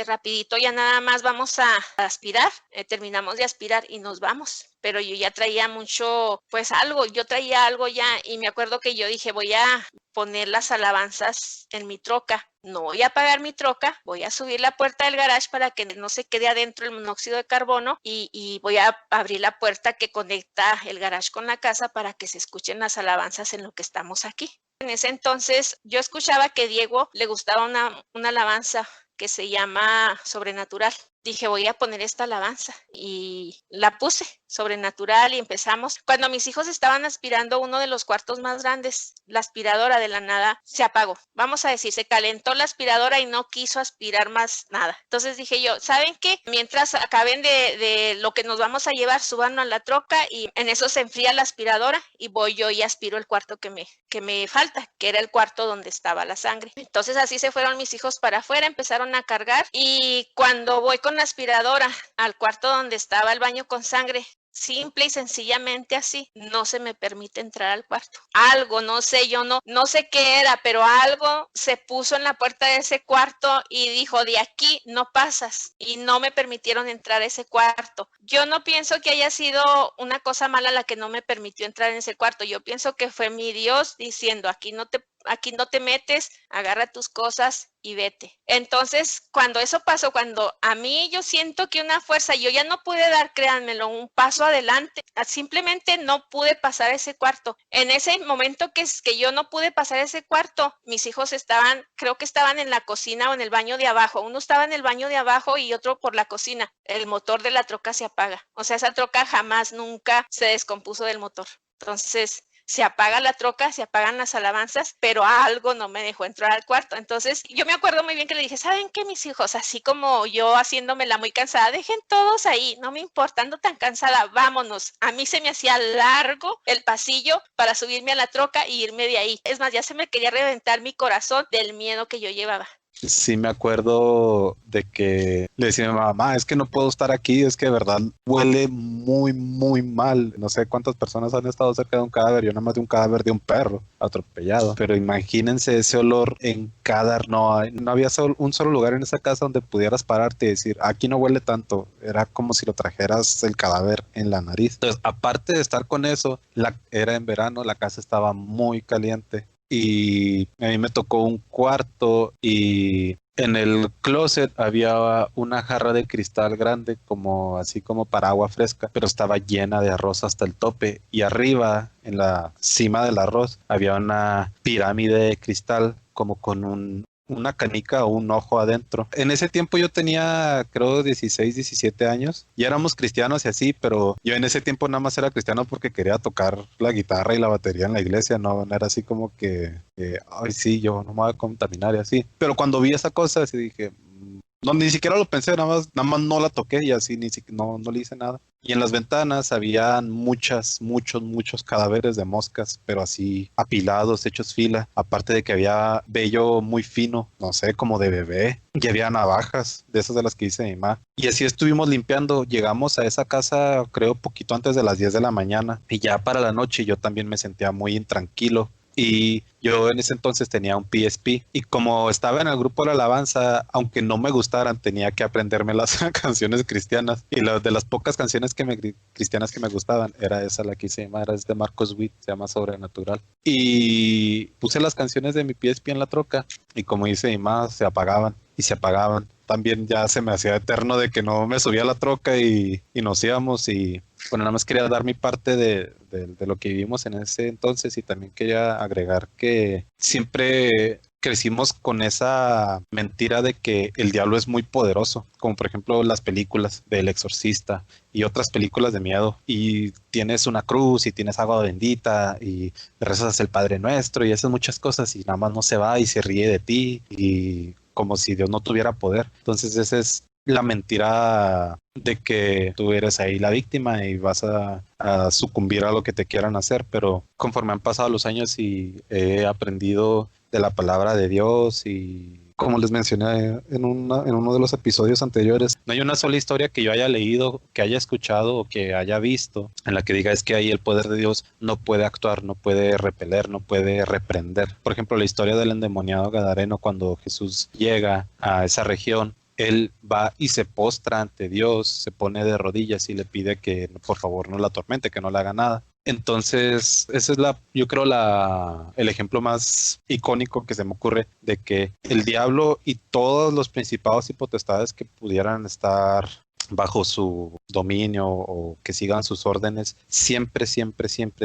Speaker 1: Rapidito ya nada más vamos a aspirar, terminamos de aspirar y nos vamos. Pero yo ya traía mucho, pues yo traía algo ya y me acuerdo que yo dije, voy a poner las alabanzas en mi troca. No voy a apagar mi troca, voy a subir la puerta del garage para que no se quede adentro el monóxido de carbono y voy a abrir la puerta que conecta el garage con la casa para que se escuchen las alabanzas en lo que estamos aquí. En ese entonces yo escuchaba que Diego le gustaba una alabanza que se llama Sobrenatural. dije, voy a poner esta alabanza y la puse, Sobrenatural, y empezamos. Cuando mis hijos estaban aspirando uno de los cuartos más grandes, la aspiradora de la nada se apagó. Vamos a decir, se calentó la aspiradora y no quiso aspirar más nada. Entonces dije yo, ¿saben qué? Mientras acaben de lo que nos vamos a llevar, súbanlo a la troca y en eso se enfría la aspiradora y voy yo y aspiro el cuarto que me falta, que era el cuarto donde estaba la sangre. Entonces así se fueron mis hijos para afuera, empezaron a cargar y cuando voy con la aspiradora al cuarto donde estaba el baño con sangre, simple y sencillamente así, no se me permite entrar al cuarto. Algo, no sé, yo no sé qué era, pero algo se puso en la puerta de ese cuarto y dijo, de aquí no pasas, y no me permitieron entrar a ese cuarto. Yo no pienso que haya sido una cosa mala la que no me permitió entrar en ese cuarto. Yo pienso que fue mi Dios diciendo, aquí no te metes, agarra tus cosas y vete. Entonces, cuando eso pasó, cuando a mí yo siento que una fuerza, yo ya no pude dar, créanmelo, un paso adelante, simplemente no pude pasar ese cuarto. En ese momento que yo no pude pasar ese cuarto, mis hijos creo que estaban en la cocina o en el baño de abajo. Uno estaba en el baño de abajo y otro por la cocina. El motor de la troca se apaga. O sea, esa troca jamás, nunca se descompuso del motor. Entonces, se apaga la troca, se apagan las alabanzas, pero algo no me dejó entrar al cuarto. Entonces, yo me acuerdo muy bien que le dije, ¿saben qué, mis hijos? Así como yo haciéndomela muy cansada, dejen todos ahí, no me importa, ando tan cansada, vámonos. A mí se me hacía largo el pasillo para subirme a la troca e irme de ahí. Es más, ya se me quería reventar mi corazón del miedo que yo llevaba.
Speaker 3: Sí, me acuerdo de que le decía a mi mamá, es que no puedo estar aquí, es que de verdad huele muy, muy mal. No sé cuántas personas han estado cerca de un cadáver, yo nada más de un cadáver de un perro atropellado. Pero imagínense ese olor en cada... No había un solo lugar en esa casa donde pudieras pararte y decir, aquí no huele tanto. Era como si lo trajeras el cadáver en la nariz. Entonces, aparte de estar con eso, era en verano, la casa estaba muy caliente. Y a mí me tocó un cuarto y en el closet había una jarra de cristal grande, así como para agua fresca, pero estaba llena de arroz hasta el tope. Y arriba, en la cima del arroz, había una pirámide de cristal como con una canica o un ojo adentro. En ese tiempo yo tenía, creo, 16, 17 años. Ya éramos cristianos y así, pero yo en ese tiempo nada más era cristiano porque quería tocar la guitarra y la batería en la iglesia. No era así como que ay, sí, yo no me voy a contaminar y así. Pero cuando vi esa cosa, así dije... No, ni siquiera lo pensé, nada más no la toqué y así no le hice nada. Y en las ventanas habían muchos cadáveres de moscas, pero así apilados, hechos fila. Aparte de que había vello muy fino, no sé, como de bebé. Y había navajas, de esas de las que dice mi mamá. Y así estuvimos limpiando. Llegamos a esa casa, creo, poquito antes de las 10 de la mañana. Y ya para la noche yo también me sentía muy intranquilo. Y yo en ese entonces tenía un PSP y como estaba en el grupo de la alabanza, aunque no me gustaran, tenía que aprenderme las canciones cristianas. Y de las pocas canciones cristianas que me gustaban, era esa la que se llama, era de Marcos Witt, se llama Sobrenatural. Y puse las canciones de mi PSP en la troca y como dice mi mamá, se apagaban y se apagaban. También ya se me hacía eterno de que no me subía a la troca y nos íbamos y bueno, nada más quería dar mi parte de lo que vivimos en ese entonces y también quería agregar que siempre crecimos con esa mentira de que el diablo es muy poderoso, como por ejemplo las películas del Exorcista y otras películas de miedo, y tienes una cruz y tienes agua bendita y rezas el Padre Nuestro y haces muchas cosas y nada más no se va y se ríe de ti y como si Dios no tuviera poder. Entonces esa es la mentira de que tú eres ahí la víctima y vas a sucumbir a lo que te quieran hacer, pero conforme han pasado los años y he aprendido de la palabra de Dios y como les mencioné en uno de los episodios anteriores, no hay una sola historia que yo haya leído, que haya escuchado o que haya visto en la que diga es que ahí el poder de Dios no puede actuar, no puede repeler, no puede reprender. Por ejemplo, la historia del endemoniado gadareno, cuando Jesús llega a esa región, él va y se postra ante Dios, se pone de rodillas y le pide que por favor no la atormente, que no le haga nada. Entonces, ese es yo creo el ejemplo más icónico que se me ocurre de que el diablo y todos los principados y potestades que pudieran estar bajo su dominio o que sigan sus órdenes, siempre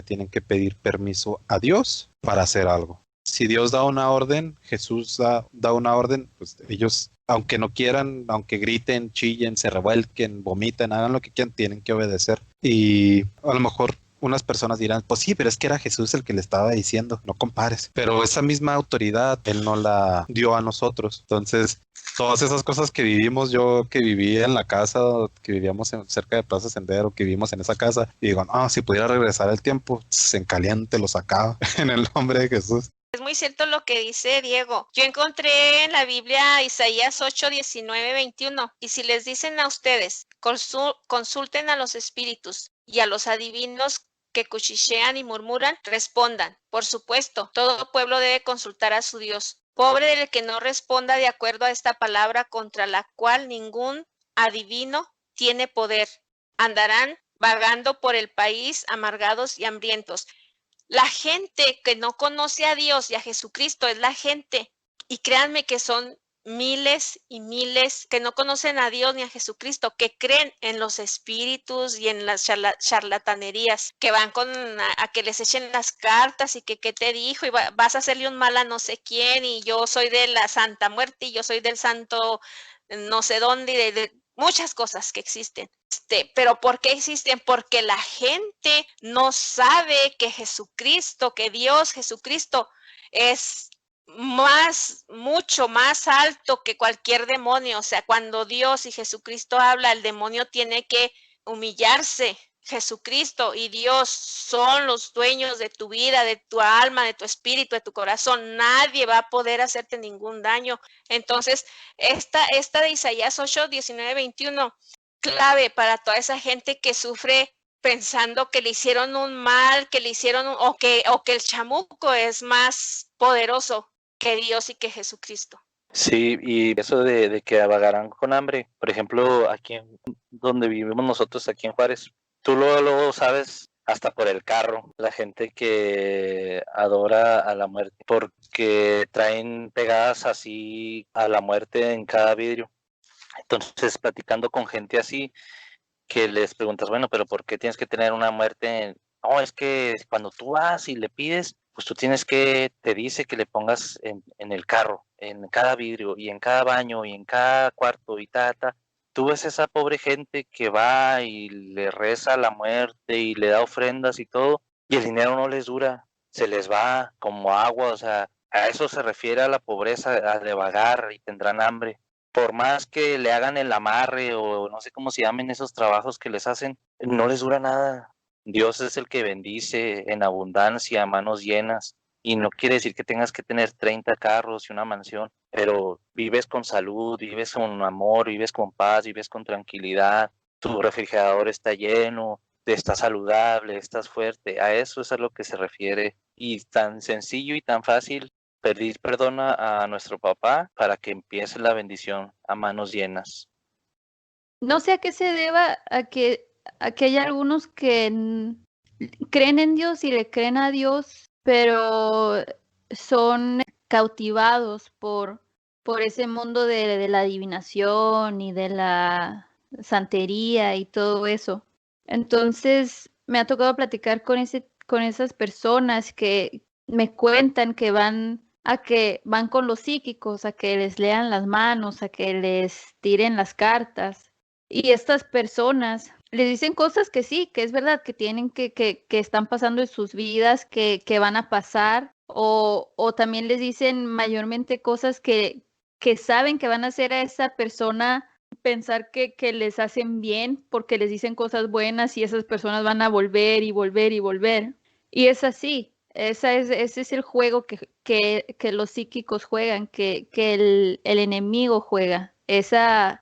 Speaker 3: tienen que pedir permiso a Dios para hacer algo. Si Dios da una orden, Jesús da una orden, pues ellos aunque no quieran, aunque griten, chillen, se revuelquen, vomiten, hagan lo que quieran, tienen que obedecer. Y a lo mejor unas personas dirán, pues sí, pero es que era Jesús el que le estaba diciendo, no compares. Pero esa misma autoridad Él no la dio a nosotros. Entonces, todas esas cosas que vivimos, yo que viví en la casa, que vivíamos cerca de Plaza Sendero, que vivimos en esa casa, y digo, si pudiera regresar el tiempo, en caliente lo sacaba en el nombre de Jesús.
Speaker 1: Es muy cierto lo que dice Diego. Yo encontré en la Biblia Isaías 8, 19, 21. Y si les dicen a ustedes, consulten a los espíritus y a los adivinos que cuchichean y murmuran, respondan. Por supuesto, todo pueblo debe consultar a su Dios. Pobre del que no responda de acuerdo a esta palabra contra la cual ningún adivino tiene poder. Andarán vagando por el país amargados y hambrientos. La gente que no conoce a Dios y a Jesucristo es la gente, y créanme que son miles y miles que no conocen a Dios ni a Jesucristo, que creen en los espíritus y en las charlatanerías, que van a que les echen las cartas y que qué te dijo y vas a hacerle un mal a no sé quién y yo soy de la Santa Muerte y yo soy del santo no sé dónde y de muchas cosas que existen. Pero ¿por qué existen? Porque la gente no sabe que Jesucristo, que Dios, Jesucristo, es mucho más alto que cualquier demonio. O sea, cuando Dios y Jesucristo habla, el demonio tiene que humillarse. Jesucristo y Dios son los dueños de tu vida, de tu alma, de tu espíritu, de tu corazón. Nadie va a poder hacerte ningún daño. Entonces, esta de Isaías 8, 19, 21, clave para toda esa gente que sufre pensando que le hicieron un mal, que le hicieron o que el chamuco es más poderoso que Dios y que Jesucristo.
Speaker 4: Sí, y eso de que vagarán con hambre, por ejemplo, aquí donde vivimos nosotros, aquí en Juárez, tú lo sabes hasta por el carro, la gente que adora a la muerte, porque traen pegadas así a la muerte en cada vidrio. Entonces, platicando con gente así, que les preguntas, bueno, pero ¿por qué tienes que tener una muerte? No, es que cuando tú vas y le pides, pues tú te dice que le pongas en el carro, en cada vidrio y en cada baño y en cada cuarto y Tú ves esa pobre gente que va y le reza a la muerte y le da ofrendas y todo, y el dinero no les dura, se les va como agua, o sea, a eso se refiere a la pobreza, a de vagar y tendrán hambre. Por más que le hagan el amarre o no sé cómo se llamen esos trabajos que les hacen, no les dura nada. Dios es el que bendice en abundancia, a manos llenas. Y no quiere decir que tengas que tener 30 carros y una mansión, pero vives con salud, vives con amor, vives con paz, vives con tranquilidad. Tu refrigerador está lleno, estás saludable, estás fuerte. A eso es a lo que se refiere. Y tan sencillo y tan fácil. Pedir perdón a nuestro papá para que empiece la bendición a manos llenas.
Speaker 2: No sé a qué se deba a que hay algunos que creen en Dios y le creen a Dios, pero son cautivados por ese mundo de la adivinación y de la santería y todo eso. Entonces me ha tocado platicar con esas personas que me cuentan que van con los psíquicos, a que les lean las manos, a que les tiren las cartas. Y estas personas les dicen cosas que sí, que es verdad, que tienen que están pasando en sus vidas, que van a pasar, o también les dicen mayormente cosas que saben que van a hacer a esa persona pensar que les hacen bien porque les dicen cosas buenas y esas personas van a volver y volver y volver. Y es así. Ese es el juego que los psíquicos juegan, que el enemigo juega. Esa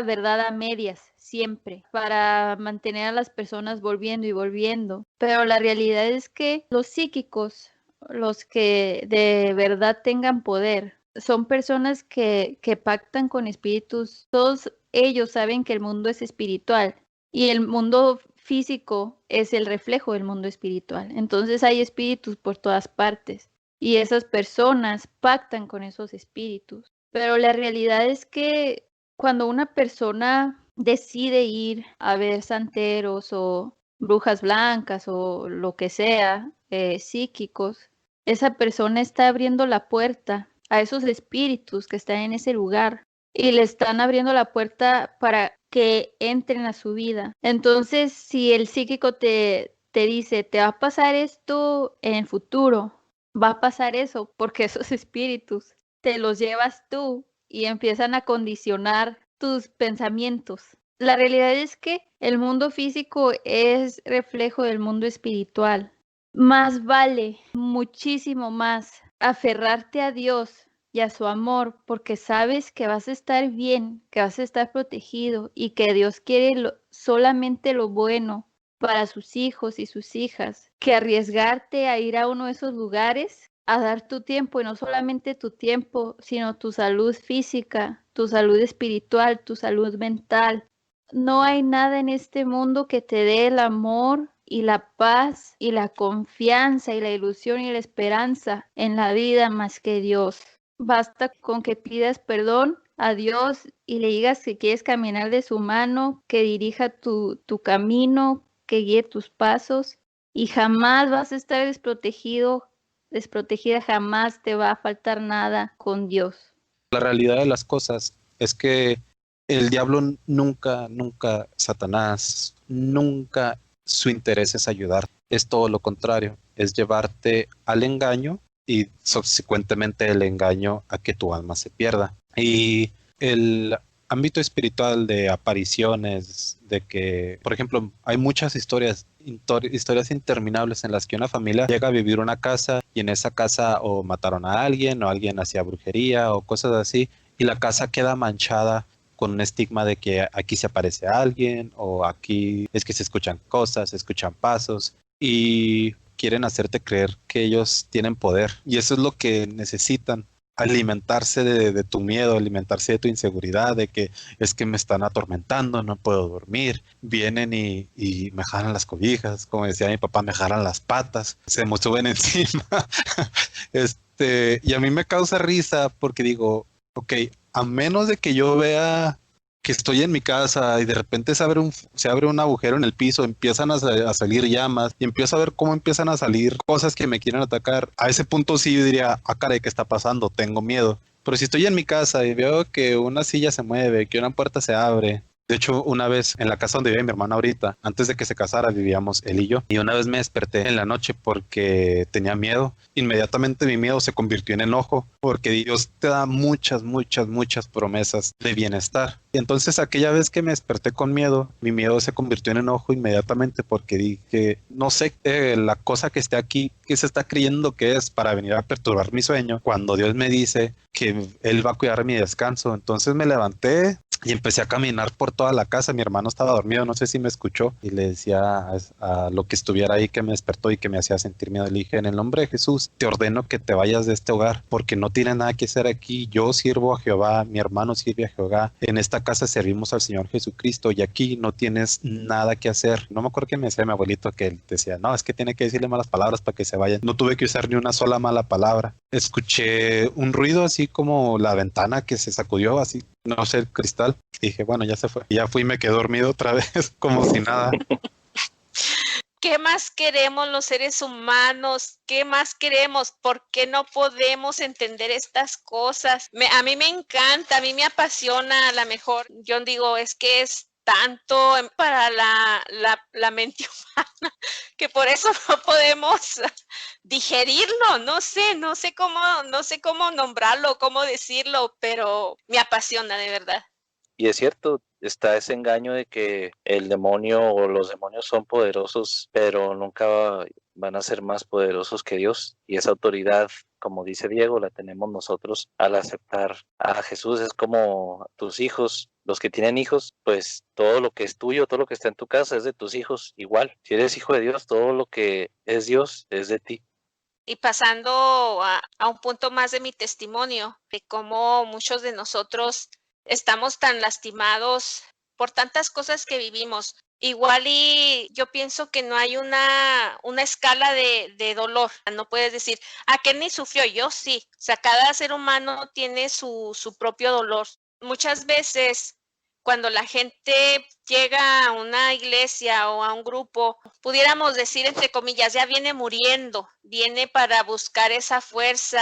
Speaker 2: verdad a medias, siempre, para mantener a las personas volviendo y volviendo. Pero la realidad es que los psíquicos, los que de verdad tengan poder, son personas que pactan con espíritus. Todos ellos saben que el mundo es espiritual y el mundo físico es el reflejo del mundo espiritual. Entonces hay espíritus por todas partes y esas personas pactan con esos espíritus. Pero la realidad es que cuando una persona decide ir a ver santeros o brujas blancas o lo que sea, psíquicos, esa persona está abriendo la puerta a esos espíritus que están en ese lugar y le están abriendo la puerta para que entren a su vida. Entonces, si el psíquico te dice, te va a pasar esto en el futuro, va a pasar eso, porque esos espíritus te los llevas tú y empiezan a condicionar tus pensamientos. La realidad es que el mundo físico es reflejo del mundo espiritual. Más vale, muchísimo más, aferrarte a Dios y a su amor, porque sabes que vas a estar bien, que vas a estar protegido y que Dios quiere solamente lo bueno para sus hijos y sus hijas, que arriesgarte a ir a uno de esos lugares, a dar tu tiempo, y no solamente tu tiempo, sino tu salud física, tu salud espiritual, tu salud mental. No hay nada en este mundo que te dé el amor y la paz y la confianza y la ilusión y la esperanza en la vida más que Dios. Basta con que pidas perdón a Dios y le digas que quieres caminar de su mano, que dirija tu camino, que guíe tus pasos, y jamás vas a estar desprotegido, desprotegida, jamás te va a faltar nada con Dios.
Speaker 3: La realidad de las cosas es que el diablo nunca, Satanás, nunca su interés es ayudar. Es todo lo contrario, es llevarte al engaño y subsecuentemente el engaño a que tu alma se pierda. Y el ámbito espiritual de apariciones, de que, por ejemplo, hay muchas historias interminables en las que una familia llega a vivir una casa y en esa casa o mataron a alguien o alguien hacía brujería o cosas así y la casa queda manchada con un estigma de que aquí se aparece alguien o aquí es que se escuchan cosas, se escuchan pasos y quieren hacerte creer que ellos tienen poder y eso es lo que necesitan. Alimentarse de tu miedo, alimentarse de tu inseguridad, de que es que me están atormentando, no puedo dormir, vienen y me jalan las cobijas, como decía mi papá, me jalan las patas, se me suben encima. Y a mí me causa risa porque digo, ok, a menos de que yo vea que estoy en mi casa y de repente se abre un agujero en el piso, empiezan a salir llamas y empiezo a ver cómo empiezan a salir cosas que me quieren atacar. A ese punto sí yo diría, caray, ¿qué está pasando? Tengo miedo. Pero si estoy en mi casa y veo que una silla se mueve, que una puerta se abre. De hecho, una vez en la casa donde vive mi hermana ahorita, antes de que se casara, vivíamos él y yo. Y una vez me desperté en la noche porque tenía miedo. Inmediatamente mi miedo se convirtió en enojo porque Dios te da muchas promesas de bienestar. Y entonces aquella vez que me desperté con miedo, mi miedo se convirtió en enojo inmediatamente porque dije, no sé, la cosa que esté aquí, que se está creyendo que es para venir a perturbar mi sueño, cuando Dios me dice que Él va a cuidar mi descanso. Entonces me levanté y empecé a caminar por toda la casa. Mi hermano estaba dormido, no sé si me escuchó, y le decía a lo que estuviera ahí que me despertó y que me hacía sentir miedo. Le dije, en el nombre de Jesús, te ordeno que te vayas de este hogar, porque no tiene nada que hacer aquí. Yo sirvo a Jehová, mi hermano sirve a Jehová. En esta casa servimos al Señor Jesucristo y aquí no tienes nada que hacer. No me acuerdo qué me decía mi abuelito, que él decía, no, es que tiene que decirle malas palabras para que se vayan. No tuve que usar ni una sola mala palabra. Escuché un ruido así como la ventana que se sacudió, así, no sé, el cristal. Y dije, bueno, ya se fue. Y ya fui y me quedé dormido otra vez, como si nada.
Speaker 1: ¿Qué más queremos los seres humanos? ¿Qué más queremos? ¿Por qué no podemos entender estas cosas? A mí me encanta, a mí me apasiona. A lo mejor yo digo, es que es tanto para la mente humana que por eso no podemos digerirlo. No sé cómo nombrarlo, cómo decirlo, pero me apasiona de verdad.
Speaker 4: Y es cierto, está ese engaño de que el demonio o los demonios son poderosos, pero nunca van a ser más poderosos que Dios. Y esa autoridad, como dice Diego, la tenemos nosotros al aceptar a Jesús. Es como tus hijos, los que tienen hijos, pues todo lo que es tuyo, todo lo que está en tu casa es de tus hijos. Igual, si eres hijo de Dios, todo lo que es Dios es de ti.
Speaker 1: Y pasando a un punto más de mi testimonio, de cómo muchos de nosotros estamos tan lastimados por tantas cosas que vivimos. Igual y yo pienso que no hay una escala de dolor. No puedes decir, ¿qué ni sufrió? Yo sí. O sea, cada ser humano tiene su propio dolor. Muchas veces, cuando la gente llega a una iglesia o a un grupo, pudiéramos decir, entre comillas, ya viene muriendo, viene para buscar esa fuerza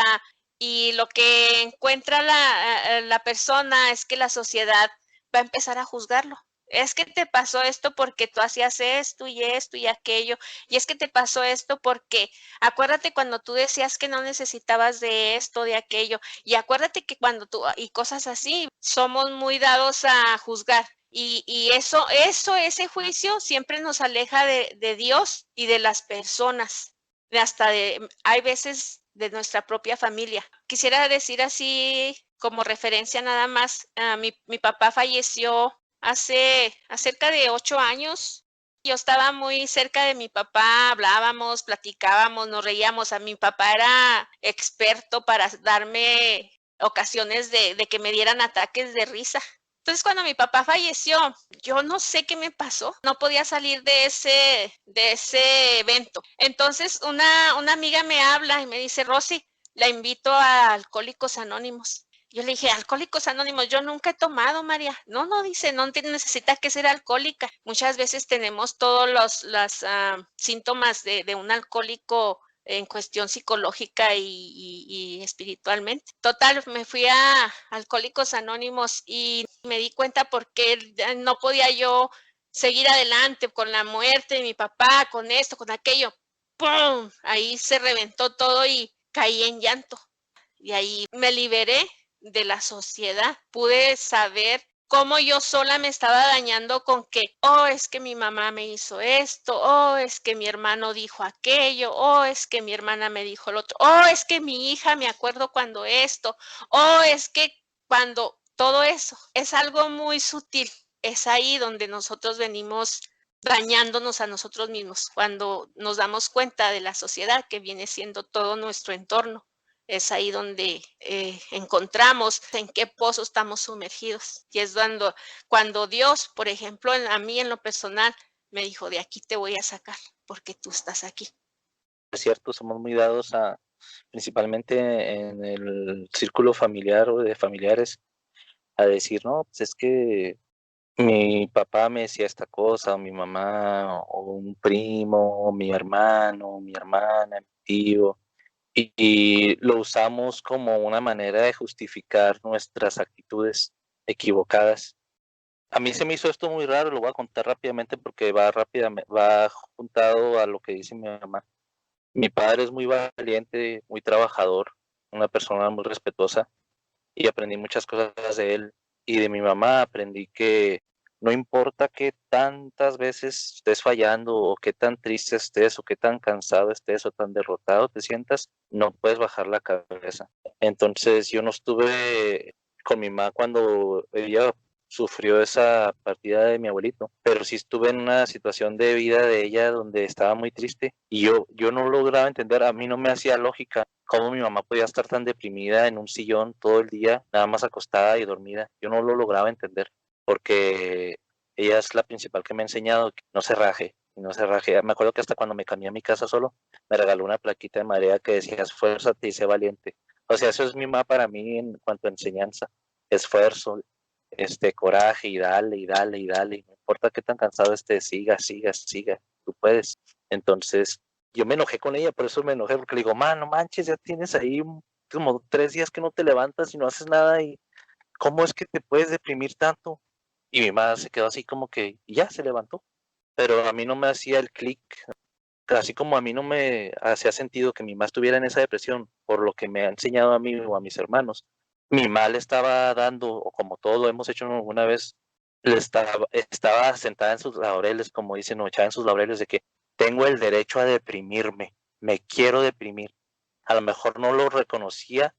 Speaker 1: y lo que encuentra la persona es que la sociedad va a empezar a juzgarlo. Es que te pasó esto porque tú hacías esto y aquello, y es que te pasó esto porque acuérdate cuando tú decías que no necesitabas de esto, de aquello, y acuérdate que cuando tú, y cosas así, somos muy dados a juzgar. Y ese juicio siempre nos aleja de Dios y de las personas, hay veces de nuestra propia familia. Quisiera decir así como referencia nada más, mi papá falleció hace cerca de 8 años. Yo estaba muy cerca de mi papá, hablábamos, platicábamos, nos reíamos. A mi papá era experto para darme ocasiones de que me dieran ataques de risa. Entonces, cuando mi papá falleció, yo no sé qué me pasó, no podía salir de ese evento. Entonces, una amiga me habla y me dice, Rosy, la invito a Alcohólicos Anónimos. Yo le dije, Alcohólicos Anónimos, yo nunca he tomado, María. No, dice, no necesita que ser alcohólica. Muchas veces tenemos todos los síntomas de un alcohólico en cuestión psicológica y espiritualmente. Total, me fui a Alcohólicos Anónimos y me di cuenta porque no podía yo seguir adelante con la muerte de mi papá, con esto, con aquello. ¡Pum! Ahí se reventó todo y caí en llanto. Y ahí me liberé de la sociedad. Pude saber cómo yo sola me estaba dañando con que, es que mi mamá me hizo esto, es que mi hermano dijo aquello, es que mi hermana me dijo lo otro, es que mi hija me acuerdo cuando esto, es que cuando todo eso es algo muy sutil. Es ahí donde nosotros venimos dañándonos a nosotros mismos, cuando nos damos cuenta de la sociedad que viene siendo todo nuestro entorno. Es ahí donde encontramos en qué pozo estamos sumergidos. Y es cuando Dios, por ejemplo, a mí en lo personal, me dijo, de aquí te voy a sacar, porque tú estás aquí.
Speaker 4: Es cierto, somos muy dados principalmente en el círculo familiar o de familiares, a decir, no, pues es que mi papá me decía esta cosa, o mi mamá, o un primo, o mi hermano, o mi hermana, mi tío, y lo usamos como una manera de justificar nuestras actitudes equivocadas. A mí se me hizo esto muy raro, lo voy a contar rápidamente porque va juntado a lo que dice mi mamá. Mi padre es muy valiente, muy trabajador, una persona muy respetuosa, y aprendí muchas cosas de él. Y de mi mamá aprendí que no importa qué tantas veces estés fallando, o qué tan triste estés, o qué tan cansado estés, o tan derrotado te sientas, no puedes bajar la cabeza. Entonces yo no estuve con mi mamá cuando ella sufrió esa partida de mi abuelito, pero sí estuve en una situación de vida de ella donde estaba muy triste, y yo no lograba entender, a mí no me hacía lógica cómo mi mamá podía estar tan deprimida en un sillón todo el día, nada más acostada y dormida. Yo no lo lograba entender, porque ella es la principal que me ha enseñado que no se raje, y no se raje. Me acuerdo que hasta cuando me cambié a mi casa solo, me regaló una plaquita de marea que decía, esfuérzate y sé valiente. O sea, eso es mi mamá para mí en cuanto a enseñanza, esfuerzo, coraje, y dale, y dale, y dale. No importa qué tan cansado estés, siga, tú puedes. Entonces, yo me enojé con ella, por eso me enojé, porque le digo, no manches, ya tienes ahí como 3 días que no te levantas y no haces nada, y ¿cómo es que te puedes deprimir tanto? Y mi mamá se quedó así como que, y ya se levantó, pero a mí no me hacía el clic, así como a mí no me hacía sentido que mi mamá estuviera en esa depresión por lo que me ha enseñado a mí o a mis hermanos. Mi mamá le estaba dando, o como todos lo hemos hecho alguna vez, estaba sentada en sus laureles, como dicen, o echada en sus laureles, de que tengo el derecho a deprimirme, me quiero deprimir. A lo mejor no lo reconocía,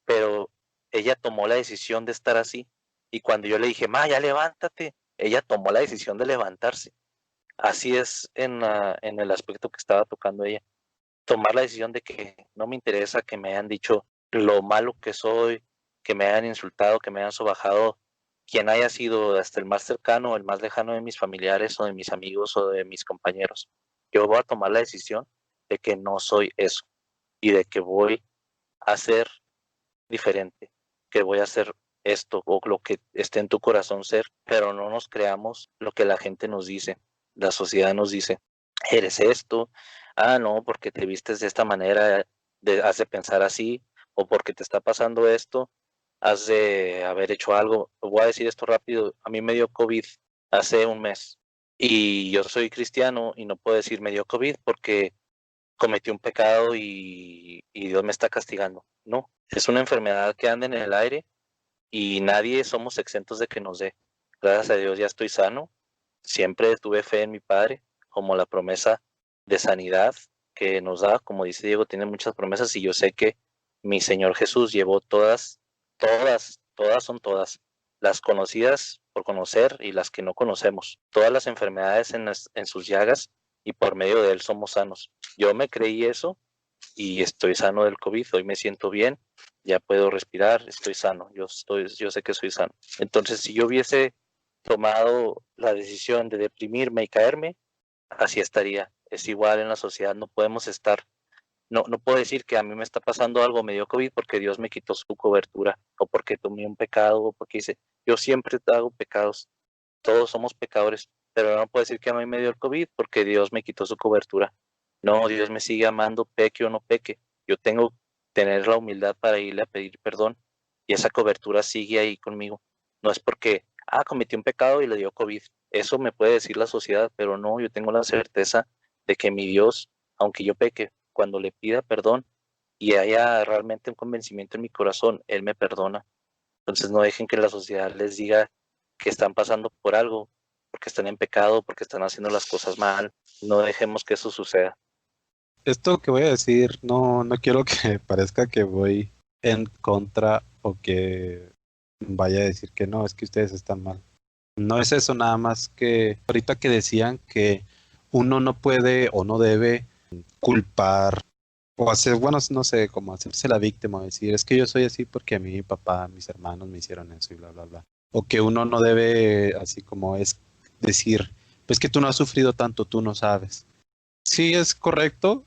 Speaker 4: pero ella tomó la decisión de estar así. Y cuando yo le dije, ma, ya levántate, ella tomó la decisión de levantarse. Así es en el aspecto que estaba tocando ella. Tomar la decisión de que no me interesa que me hayan dicho lo malo que soy, que me hayan insultado, que me hayan sobajado, quien haya sido, hasta el más cercano o el más lejano de mis familiares o de mis amigos o de mis compañeros. Yo voy a tomar la decisión de que no soy eso, y de que voy a ser diferente, que voy a hacer esto o lo que esté en tu corazón ser, pero no nos creamos lo que la gente nos dice, la sociedad nos dice, eres esto, no, porque te vistes de esta manera, has de pensar así, o porque te está pasando esto, has de haber hecho algo. Voy a decir esto rápido, a mí me dio COVID hace un mes y yo soy cristiano y no puedo decir me dio COVID porque cometí un pecado y Dios me está castigando. No, es una enfermedad que anda en el aire y nadie somos exentos de que nos dé. Gracias a Dios ya estoy sano. Siempre tuve fe en mi Padre, como la promesa de sanidad que nos da, como dice Diego, tiene muchas promesas y yo sé que mi Señor Jesús llevó todas son todas, las conocidas por conocer y las que no conocemos, todas las enfermedades en sus llagas y por medio de Él somos sanos. Yo me creí eso y estoy sano del COVID, hoy me siento bien, ya puedo respirar, estoy sano, yo sé que soy sano. Entonces, si yo hubiese tomado la decisión de deprimirme y caerme, así estaría. Es igual en la sociedad, no podemos estar, no puedo decir que a mí me está pasando algo, me dio COVID porque Dios me quitó su cobertura, o porque tomé un pecado, o porque hice, yo siempre hago pecados, todos somos pecadores, pero no puedo decir que a mí me dio el COVID porque Dios me quitó su cobertura. No, Dios me sigue amando, peque o no peque. Yo tengo que tener la humildad para irle a pedir perdón y esa cobertura sigue ahí conmigo. No es porque, cometí un pecado y le dio COVID. Eso me puede decir la sociedad, pero no, yo tengo la certeza de que mi Dios, aunque yo peque, cuando le pida perdón y haya realmente un convencimiento en mi corazón, Él me perdona. Entonces no dejen que la sociedad les diga que están pasando por algo, porque están en pecado, porque están haciendo las cosas mal. No dejemos que eso suceda.
Speaker 3: Esto que voy a decir, no quiero que parezca que voy en contra o que vaya a decir que no, es que ustedes están mal. No es eso, nada más que ahorita que decían que uno no puede o no debe culpar o hacer, bueno, no sé, como hacerse la víctima, decir, es que yo soy así porque a mí, mi papá, mis hermanos me hicieron eso y bla, bla, bla. O que uno no debe, así como es decir, pues que tú no has sufrido tanto, tú no sabes. Sí, es correcto,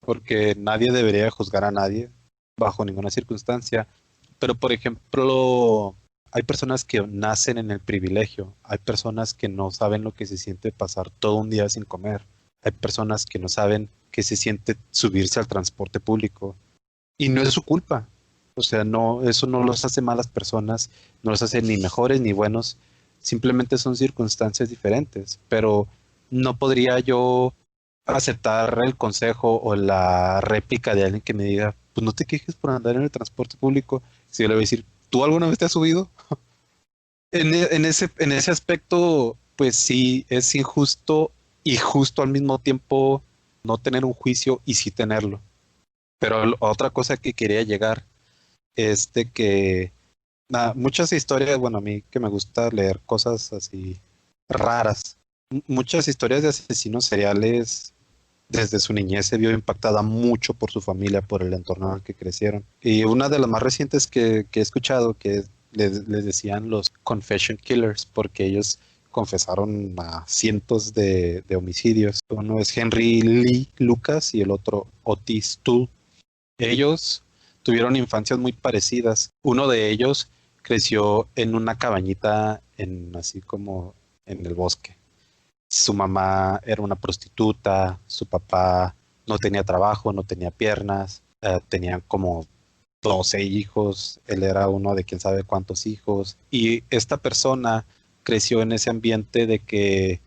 Speaker 3: porque nadie debería juzgar a nadie bajo ninguna circunstancia. Pero, por ejemplo, hay personas que nacen en el privilegio, hay personas que no saben lo que se siente pasar todo un día sin comer, hay personas que no saben qué se siente subirse al transporte público y no es su culpa. O sea, no, eso no los hace malas personas, no los hace ni mejores ni buenos, simplemente son circunstancias diferentes. Pero no podría yo aceptar el consejo o la réplica de alguien que me diga, pues no te quejes por andar en el transporte público. Si yo le voy a decir, ¿tú alguna vez te has subido? En ese aspecto, pues sí, es injusto y justo al mismo tiempo no tener un juicio y sí tenerlo. Pero otra cosa que quería llegar es de que muchas historias, bueno, a mí que me gusta leer cosas así raras, muchas historias de asesinos seriales desde su niñez se vio impactada mucho por su familia, por el entorno en el que crecieron. Y una de las más recientes que he escuchado, que les decían los confession killers, porque ellos confesaron a cientos de homicidios. Uno es Henry Lee Lucas y el otro Otis Toole. Ellos tuvieron infancias muy parecidas. Uno de ellos creció en una cabañita así como en el bosque. Su mamá era una prostituta, su papá no tenía trabajo, no tenía piernas, tenían como 12 hijos, él era uno de quién sabe cuántos hijos, y esta persona creció en ese ambiente de que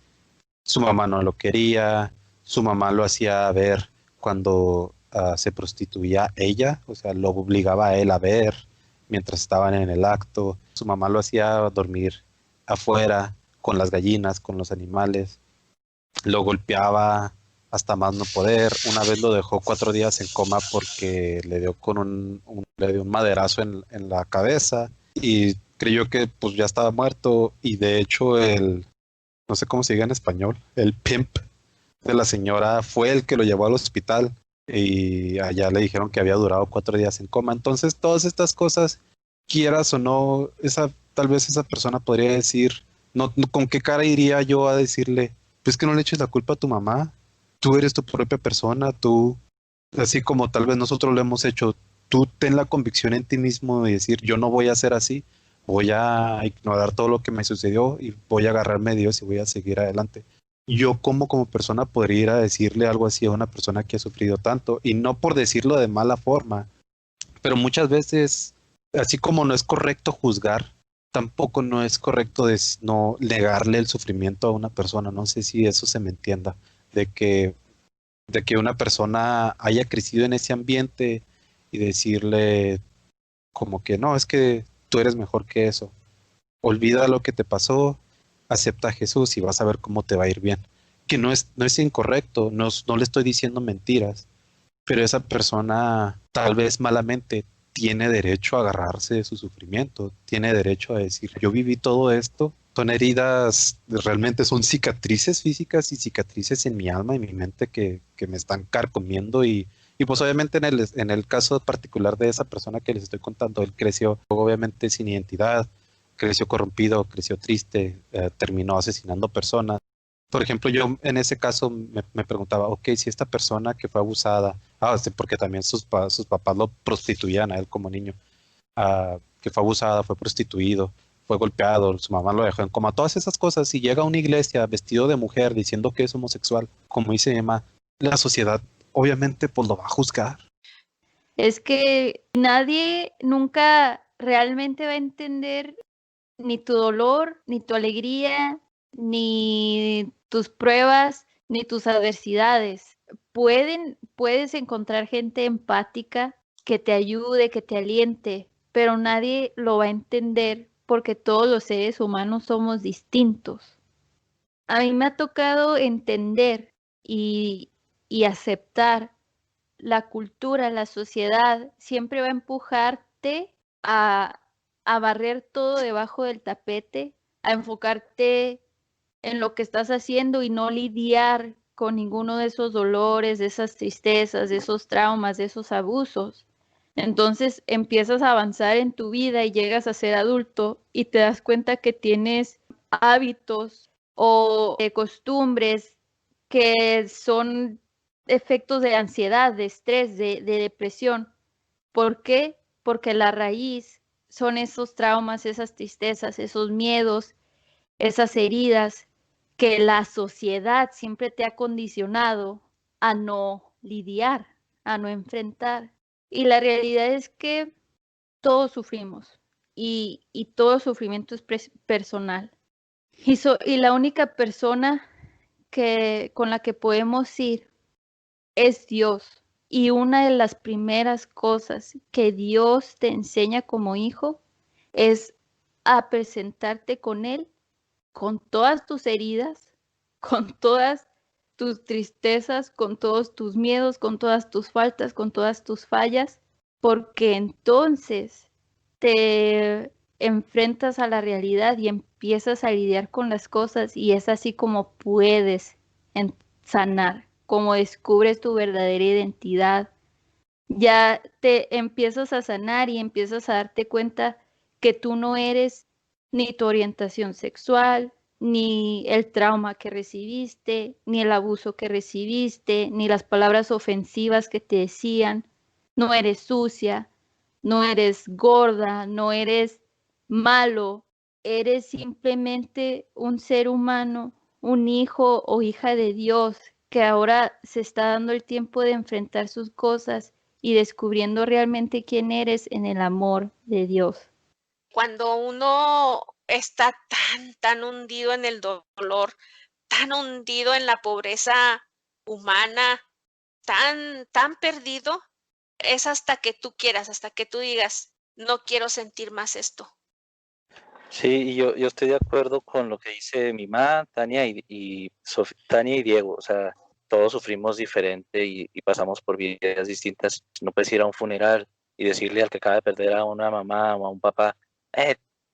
Speaker 3: su mamá no lo quería, su mamá lo hacía ver cuando se prostituía ella, o sea, lo obligaba a él a ver mientras estaban en el acto, su mamá lo hacía dormir afuera con las gallinas, con los animales, lo golpeaba hasta más no poder. Una vez lo dejó 4 días en coma porque le dio le dio un maderazo en la cabeza y creyó que pues ya estaba muerto, y de hecho no sé cómo se diga en español, el pimp de la señora fue el que lo llevó al hospital y allá le dijeron que había durado 4 días en coma. Entonces todas estas cosas, quieras o no, tal vez esa persona podría decir, no, ¿con qué cara iría yo a decirle, pues que no le eches la culpa a tu mamá? Tú eres tu propia persona, tú, así como tal vez nosotros lo hemos hecho, tú ten la convicción en ti mismo de decir, yo no voy a ser así, voy a ignorar todo lo que me sucedió y voy a agarrarme de Dios y voy a seguir adelante. Yo como persona podría ir a decirle algo así a una persona que ha sufrido tanto, y no por decirlo de mala forma, Pero muchas veces, así como no es correcto juzgar, tampoco no es correcto no negarle el sufrimiento a una persona. No sé si eso se me entienda, de que, de que una persona haya crecido en ese ambiente y decirle como que no, es que tú eres mejor que eso. Olvida lo que te pasó, acepta a Jesús y vas a ver cómo te va a ir bien. Que no es incorrecto, no le estoy diciendo mentiras, pero esa persona tal vez malamente tiene derecho a agarrarse de su sufrimiento, tiene derecho a decir, yo viví todo esto, son heridas, realmente son cicatrices físicas y cicatrices en mi alma y mi mente que me están carcomiendo y pues obviamente en el caso particular de esa persona que les estoy contando, él creció obviamente sin identidad, creció corrompido, creció triste, terminó asesinando personas. Por ejemplo, yo en ese caso me preguntaba, ok, si esta persona que fue abusada, sí, porque también sus papás lo prostituían a él como niño, que fue abusada, fue prostituido, fue golpeado, su mamá lo dejó en coma, todas esas cosas, si llega a una iglesia vestido de mujer diciendo que es homosexual, como dice Emma, la sociedad obviamente pues lo va a juzgar.
Speaker 2: Es que nadie nunca realmente va a entender ni tu dolor, ni tu alegría, ni tus pruebas, ni tus adversidades. Puedes encontrar gente empática que te ayude, que te aliente, pero nadie lo va a entender porque todos los seres humanos somos distintos. A mí me ha tocado entender y aceptar la cultura, la sociedad, siempre va a empujarte a, a barrer todo debajo del tapete, a enfocarte en lo que estás haciendo y no lidiar con ninguno de esos dolores, de esas tristezas, de esos traumas, de esos abusos. Entonces empiezas a avanzar en tu vida y llegas a ser adulto y te das cuenta que tienes hábitos o costumbres que son efectos de ansiedad, de estrés, de depresión. ¿Por qué? Porque la raíz son esos traumas, esas tristezas, esos miedos, esas heridas que la sociedad siempre te ha condicionado a no lidiar, a no enfrentar. Y la realidad es que todos sufrimos y todo sufrimiento es personal. Y la única persona con la que podemos ir es Dios. Y una de las primeras cosas que Dios te enseña como hijo es a presentarte con Él, con todas tus heridas, con todas tus tristezas, con todos tus miedos, con todas tus faltas, con todas tus fallas, porque entonces te enfrentas a la realidad y empiezas a lidiar con las cosas y es así como puedes sanar, como descubres tu verdadera identidad. Ya te empiezas a sanar y empiezas a darte cuenta que tú no eres ni tu orientación sexual, ni el trauma que recibiste, ni el abuso que recibiste, ni las palabras ofensivas que te decían. No eres sucia, no eres gorda, no eres malo, eres simplemente un ser humano, un hijo o hija de Dios que ahora se está dando el tiempo de enfrentar sus cosas y descubriendo realmente quién eres en el amor de Dios.
Speaker 1: Cuando uno está tan hundido en el dolor, tan hundido en la pobreza humana, tan perdido, es hasta que tú quieras, hasta que tú digas, no quiero sentir más esto.
Speaker 4: Sí, y yo estoy de acuerdo con lo que dice mi mamá, Tania Tania y Diego. O sea, todos sufrimos diferente y pasamos por vidas distintas. No puedes ir a un funeral y decirle al que acaba de perder a una mamá o a un papá,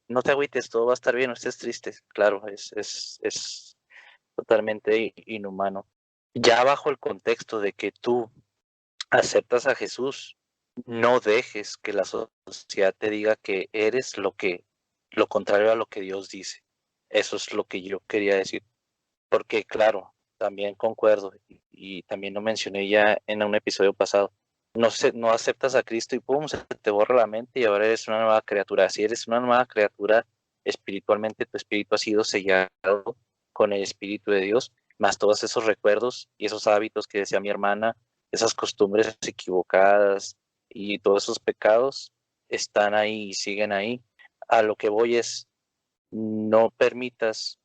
Speaker 4: no te agüites, todo va a estar bien, no estés triste. Claro, es totalmente inhumano. Ya bajo el contexto de que tú aceptas a Jesús, no dejes que la sociedad te diga que eres lo contrario a lo que Dios dice. Eso es lo que yo quería decir. Porque claro, también concuerdo y también lo mencioné ya en un episodio pasado. No aceptas a Cristo y pum, se te borra la mente y ahora eres una nueva criatura. Si eres una nueva criatura, espiritualmente tu espíritu ha sido sellado con el Espíritu de Dios, más todos esos recuerdos y esos hábitos que decía mi hermana, esas costumbres equivocadas, y todos esos pecados están ahí y siguen ahí. A lo que voy es, no permitas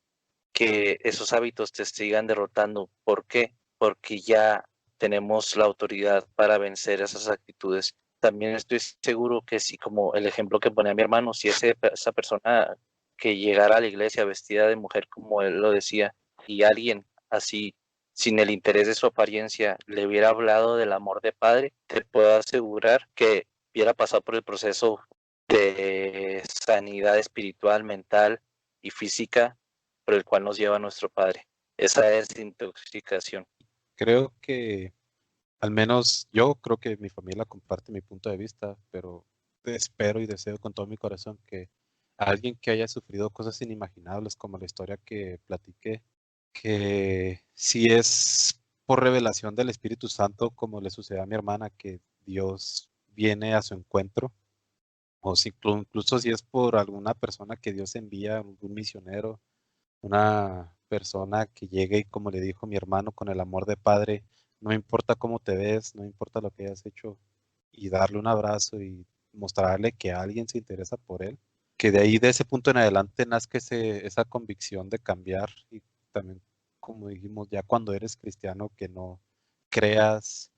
Speaker 4: que esos hábitos te sigan derrotando. ¿Por qué? Porque ya tenemos la autoridad para vencer esas actitudes. También estoy seguro que si, como el ejemplo que ponía mi hermano, si esa persona que llegara a la iglesia vestida de mujer, como él lo decía, y alguien así, sin el interés de su apariencia, le hubiera hablado del amor de padre, te puedo asegurar que hubiera pasado por el proceso de sanidad espiritual, mental y física por el cual nos lleva nuestro Padre. Esa es intoxicación.
Speaker 3: Creo que, al menos yo creo que mi familia comparte mi punto de vista, pero espero y deseo con todo mi corazón que alguien que haya sufrido cosas inimaginables como la historia que platiqué, que si es por revelación del Espíritu Santo, como le sucedió a mi hermana, que Dios viene a su encuentro, o si, incluso si es por alguna persona que Dios envía, algún misionero, una persona que llegue y, como le dijo mi hermano, con el amor de padre, no importa cómo te ves, no importa lo que hayas hecho, y darle un abrazo y mostrarle que alguien se interesa por él, que de ahí, de ese punto en adelante, nazca esa convicción de cambiar. Y también, como dijimos, ya cuando eres cristiano, que no creas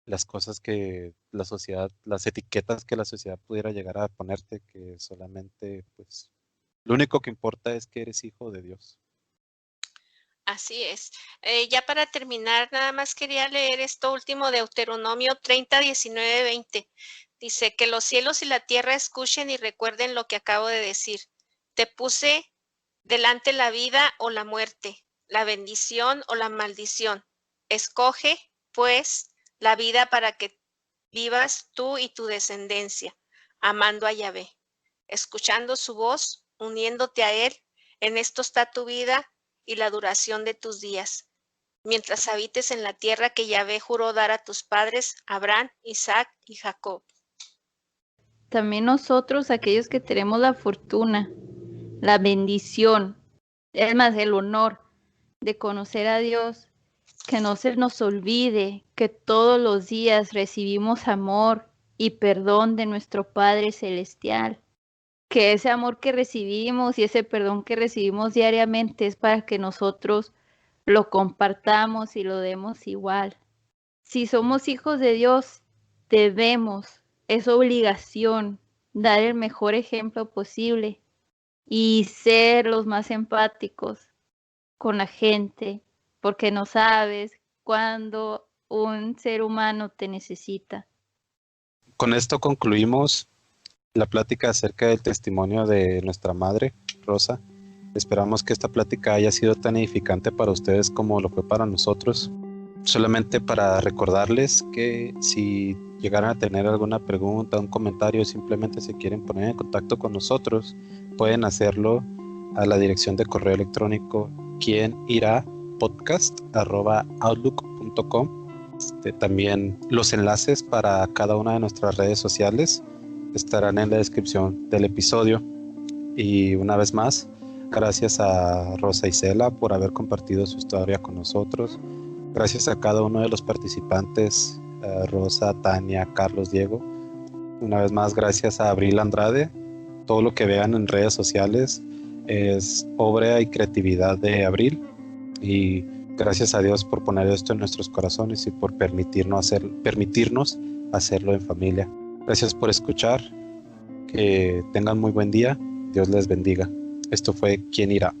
Speaker 3: las cosas que la sociedad, las etiquetas que la sociedad pudiera llegar a ponerte, que solamente, pues, lo único que importa es que eres hijo de Dios.
Speaker 1: Así es. Ya para terminar, nada más quería leer esto último de Deuteronomio 30, 19, 20. Dice, que los cielos y la tierra escuchen y recuerden lo que acabo de decir. Te puse delante la vida o la muerte, la bendición o la maldición. Escoge, pues, la vida para que vivas tú y tu descendencia, amando a Yahvé, escuchando su voz, uniéndote a Él. En esto está tu vida y la duración de tus días, mientras habites en la tierra que Yahvé juró dar a tus padres, Abraham, Isaac y Jacob.
Speaker 2: También nosotros, aquellos que tenemos la fortuna, la bendición, es más, el honor de conocer a Dios, que no se nos olvide que todos los días recibimos amor y perdón de nuestro Padre Celestial, que ese amor que recibimos y ese perdón que recibimos diariamente es para que nosotros lo compartamos y lo demos igual. Si somos hijos de Dios, debemos, es obligación, dar el mejor ejemplo posible y ser los más empáticos con la gente, porque no sabes cuándo un ser humano te necesita.
Speaker 3: Con esto concluimos la plática acerca del testimonio de nuestra madre, Rosa. Esperamos que esta plática haya sido tan edificante para ustedes como lo fue para nosotros. Solamente para recordarles que si llegaran a tener alguna pregunta, un comentario, simplemente se quieren poner en contacto con nosotros, pueden hacerlo a la dirección de correo electrónico quienirapodcast@outlook.com. También los enlaces para cada una de nuestras redes sociales estarán en la descripción del episodio. Y una vez más, gracias a Rosa Isela por haber compartido su historia con nosotros. Gracias a cada uno de los participantes, Rosa, Tania, Carlos, Diego. Una vez más, gracias a Abril Andrade. Todo lo que vean en redes sociales es obra y creatividad de Abril. Y gracias a Dios por poner esto en nuestros corazones y por permitirnos hacerlo en familia. Gracias por escuchar. Que tengan muy buen día. Dios les bendiga. Esto fue ¿Quién irá?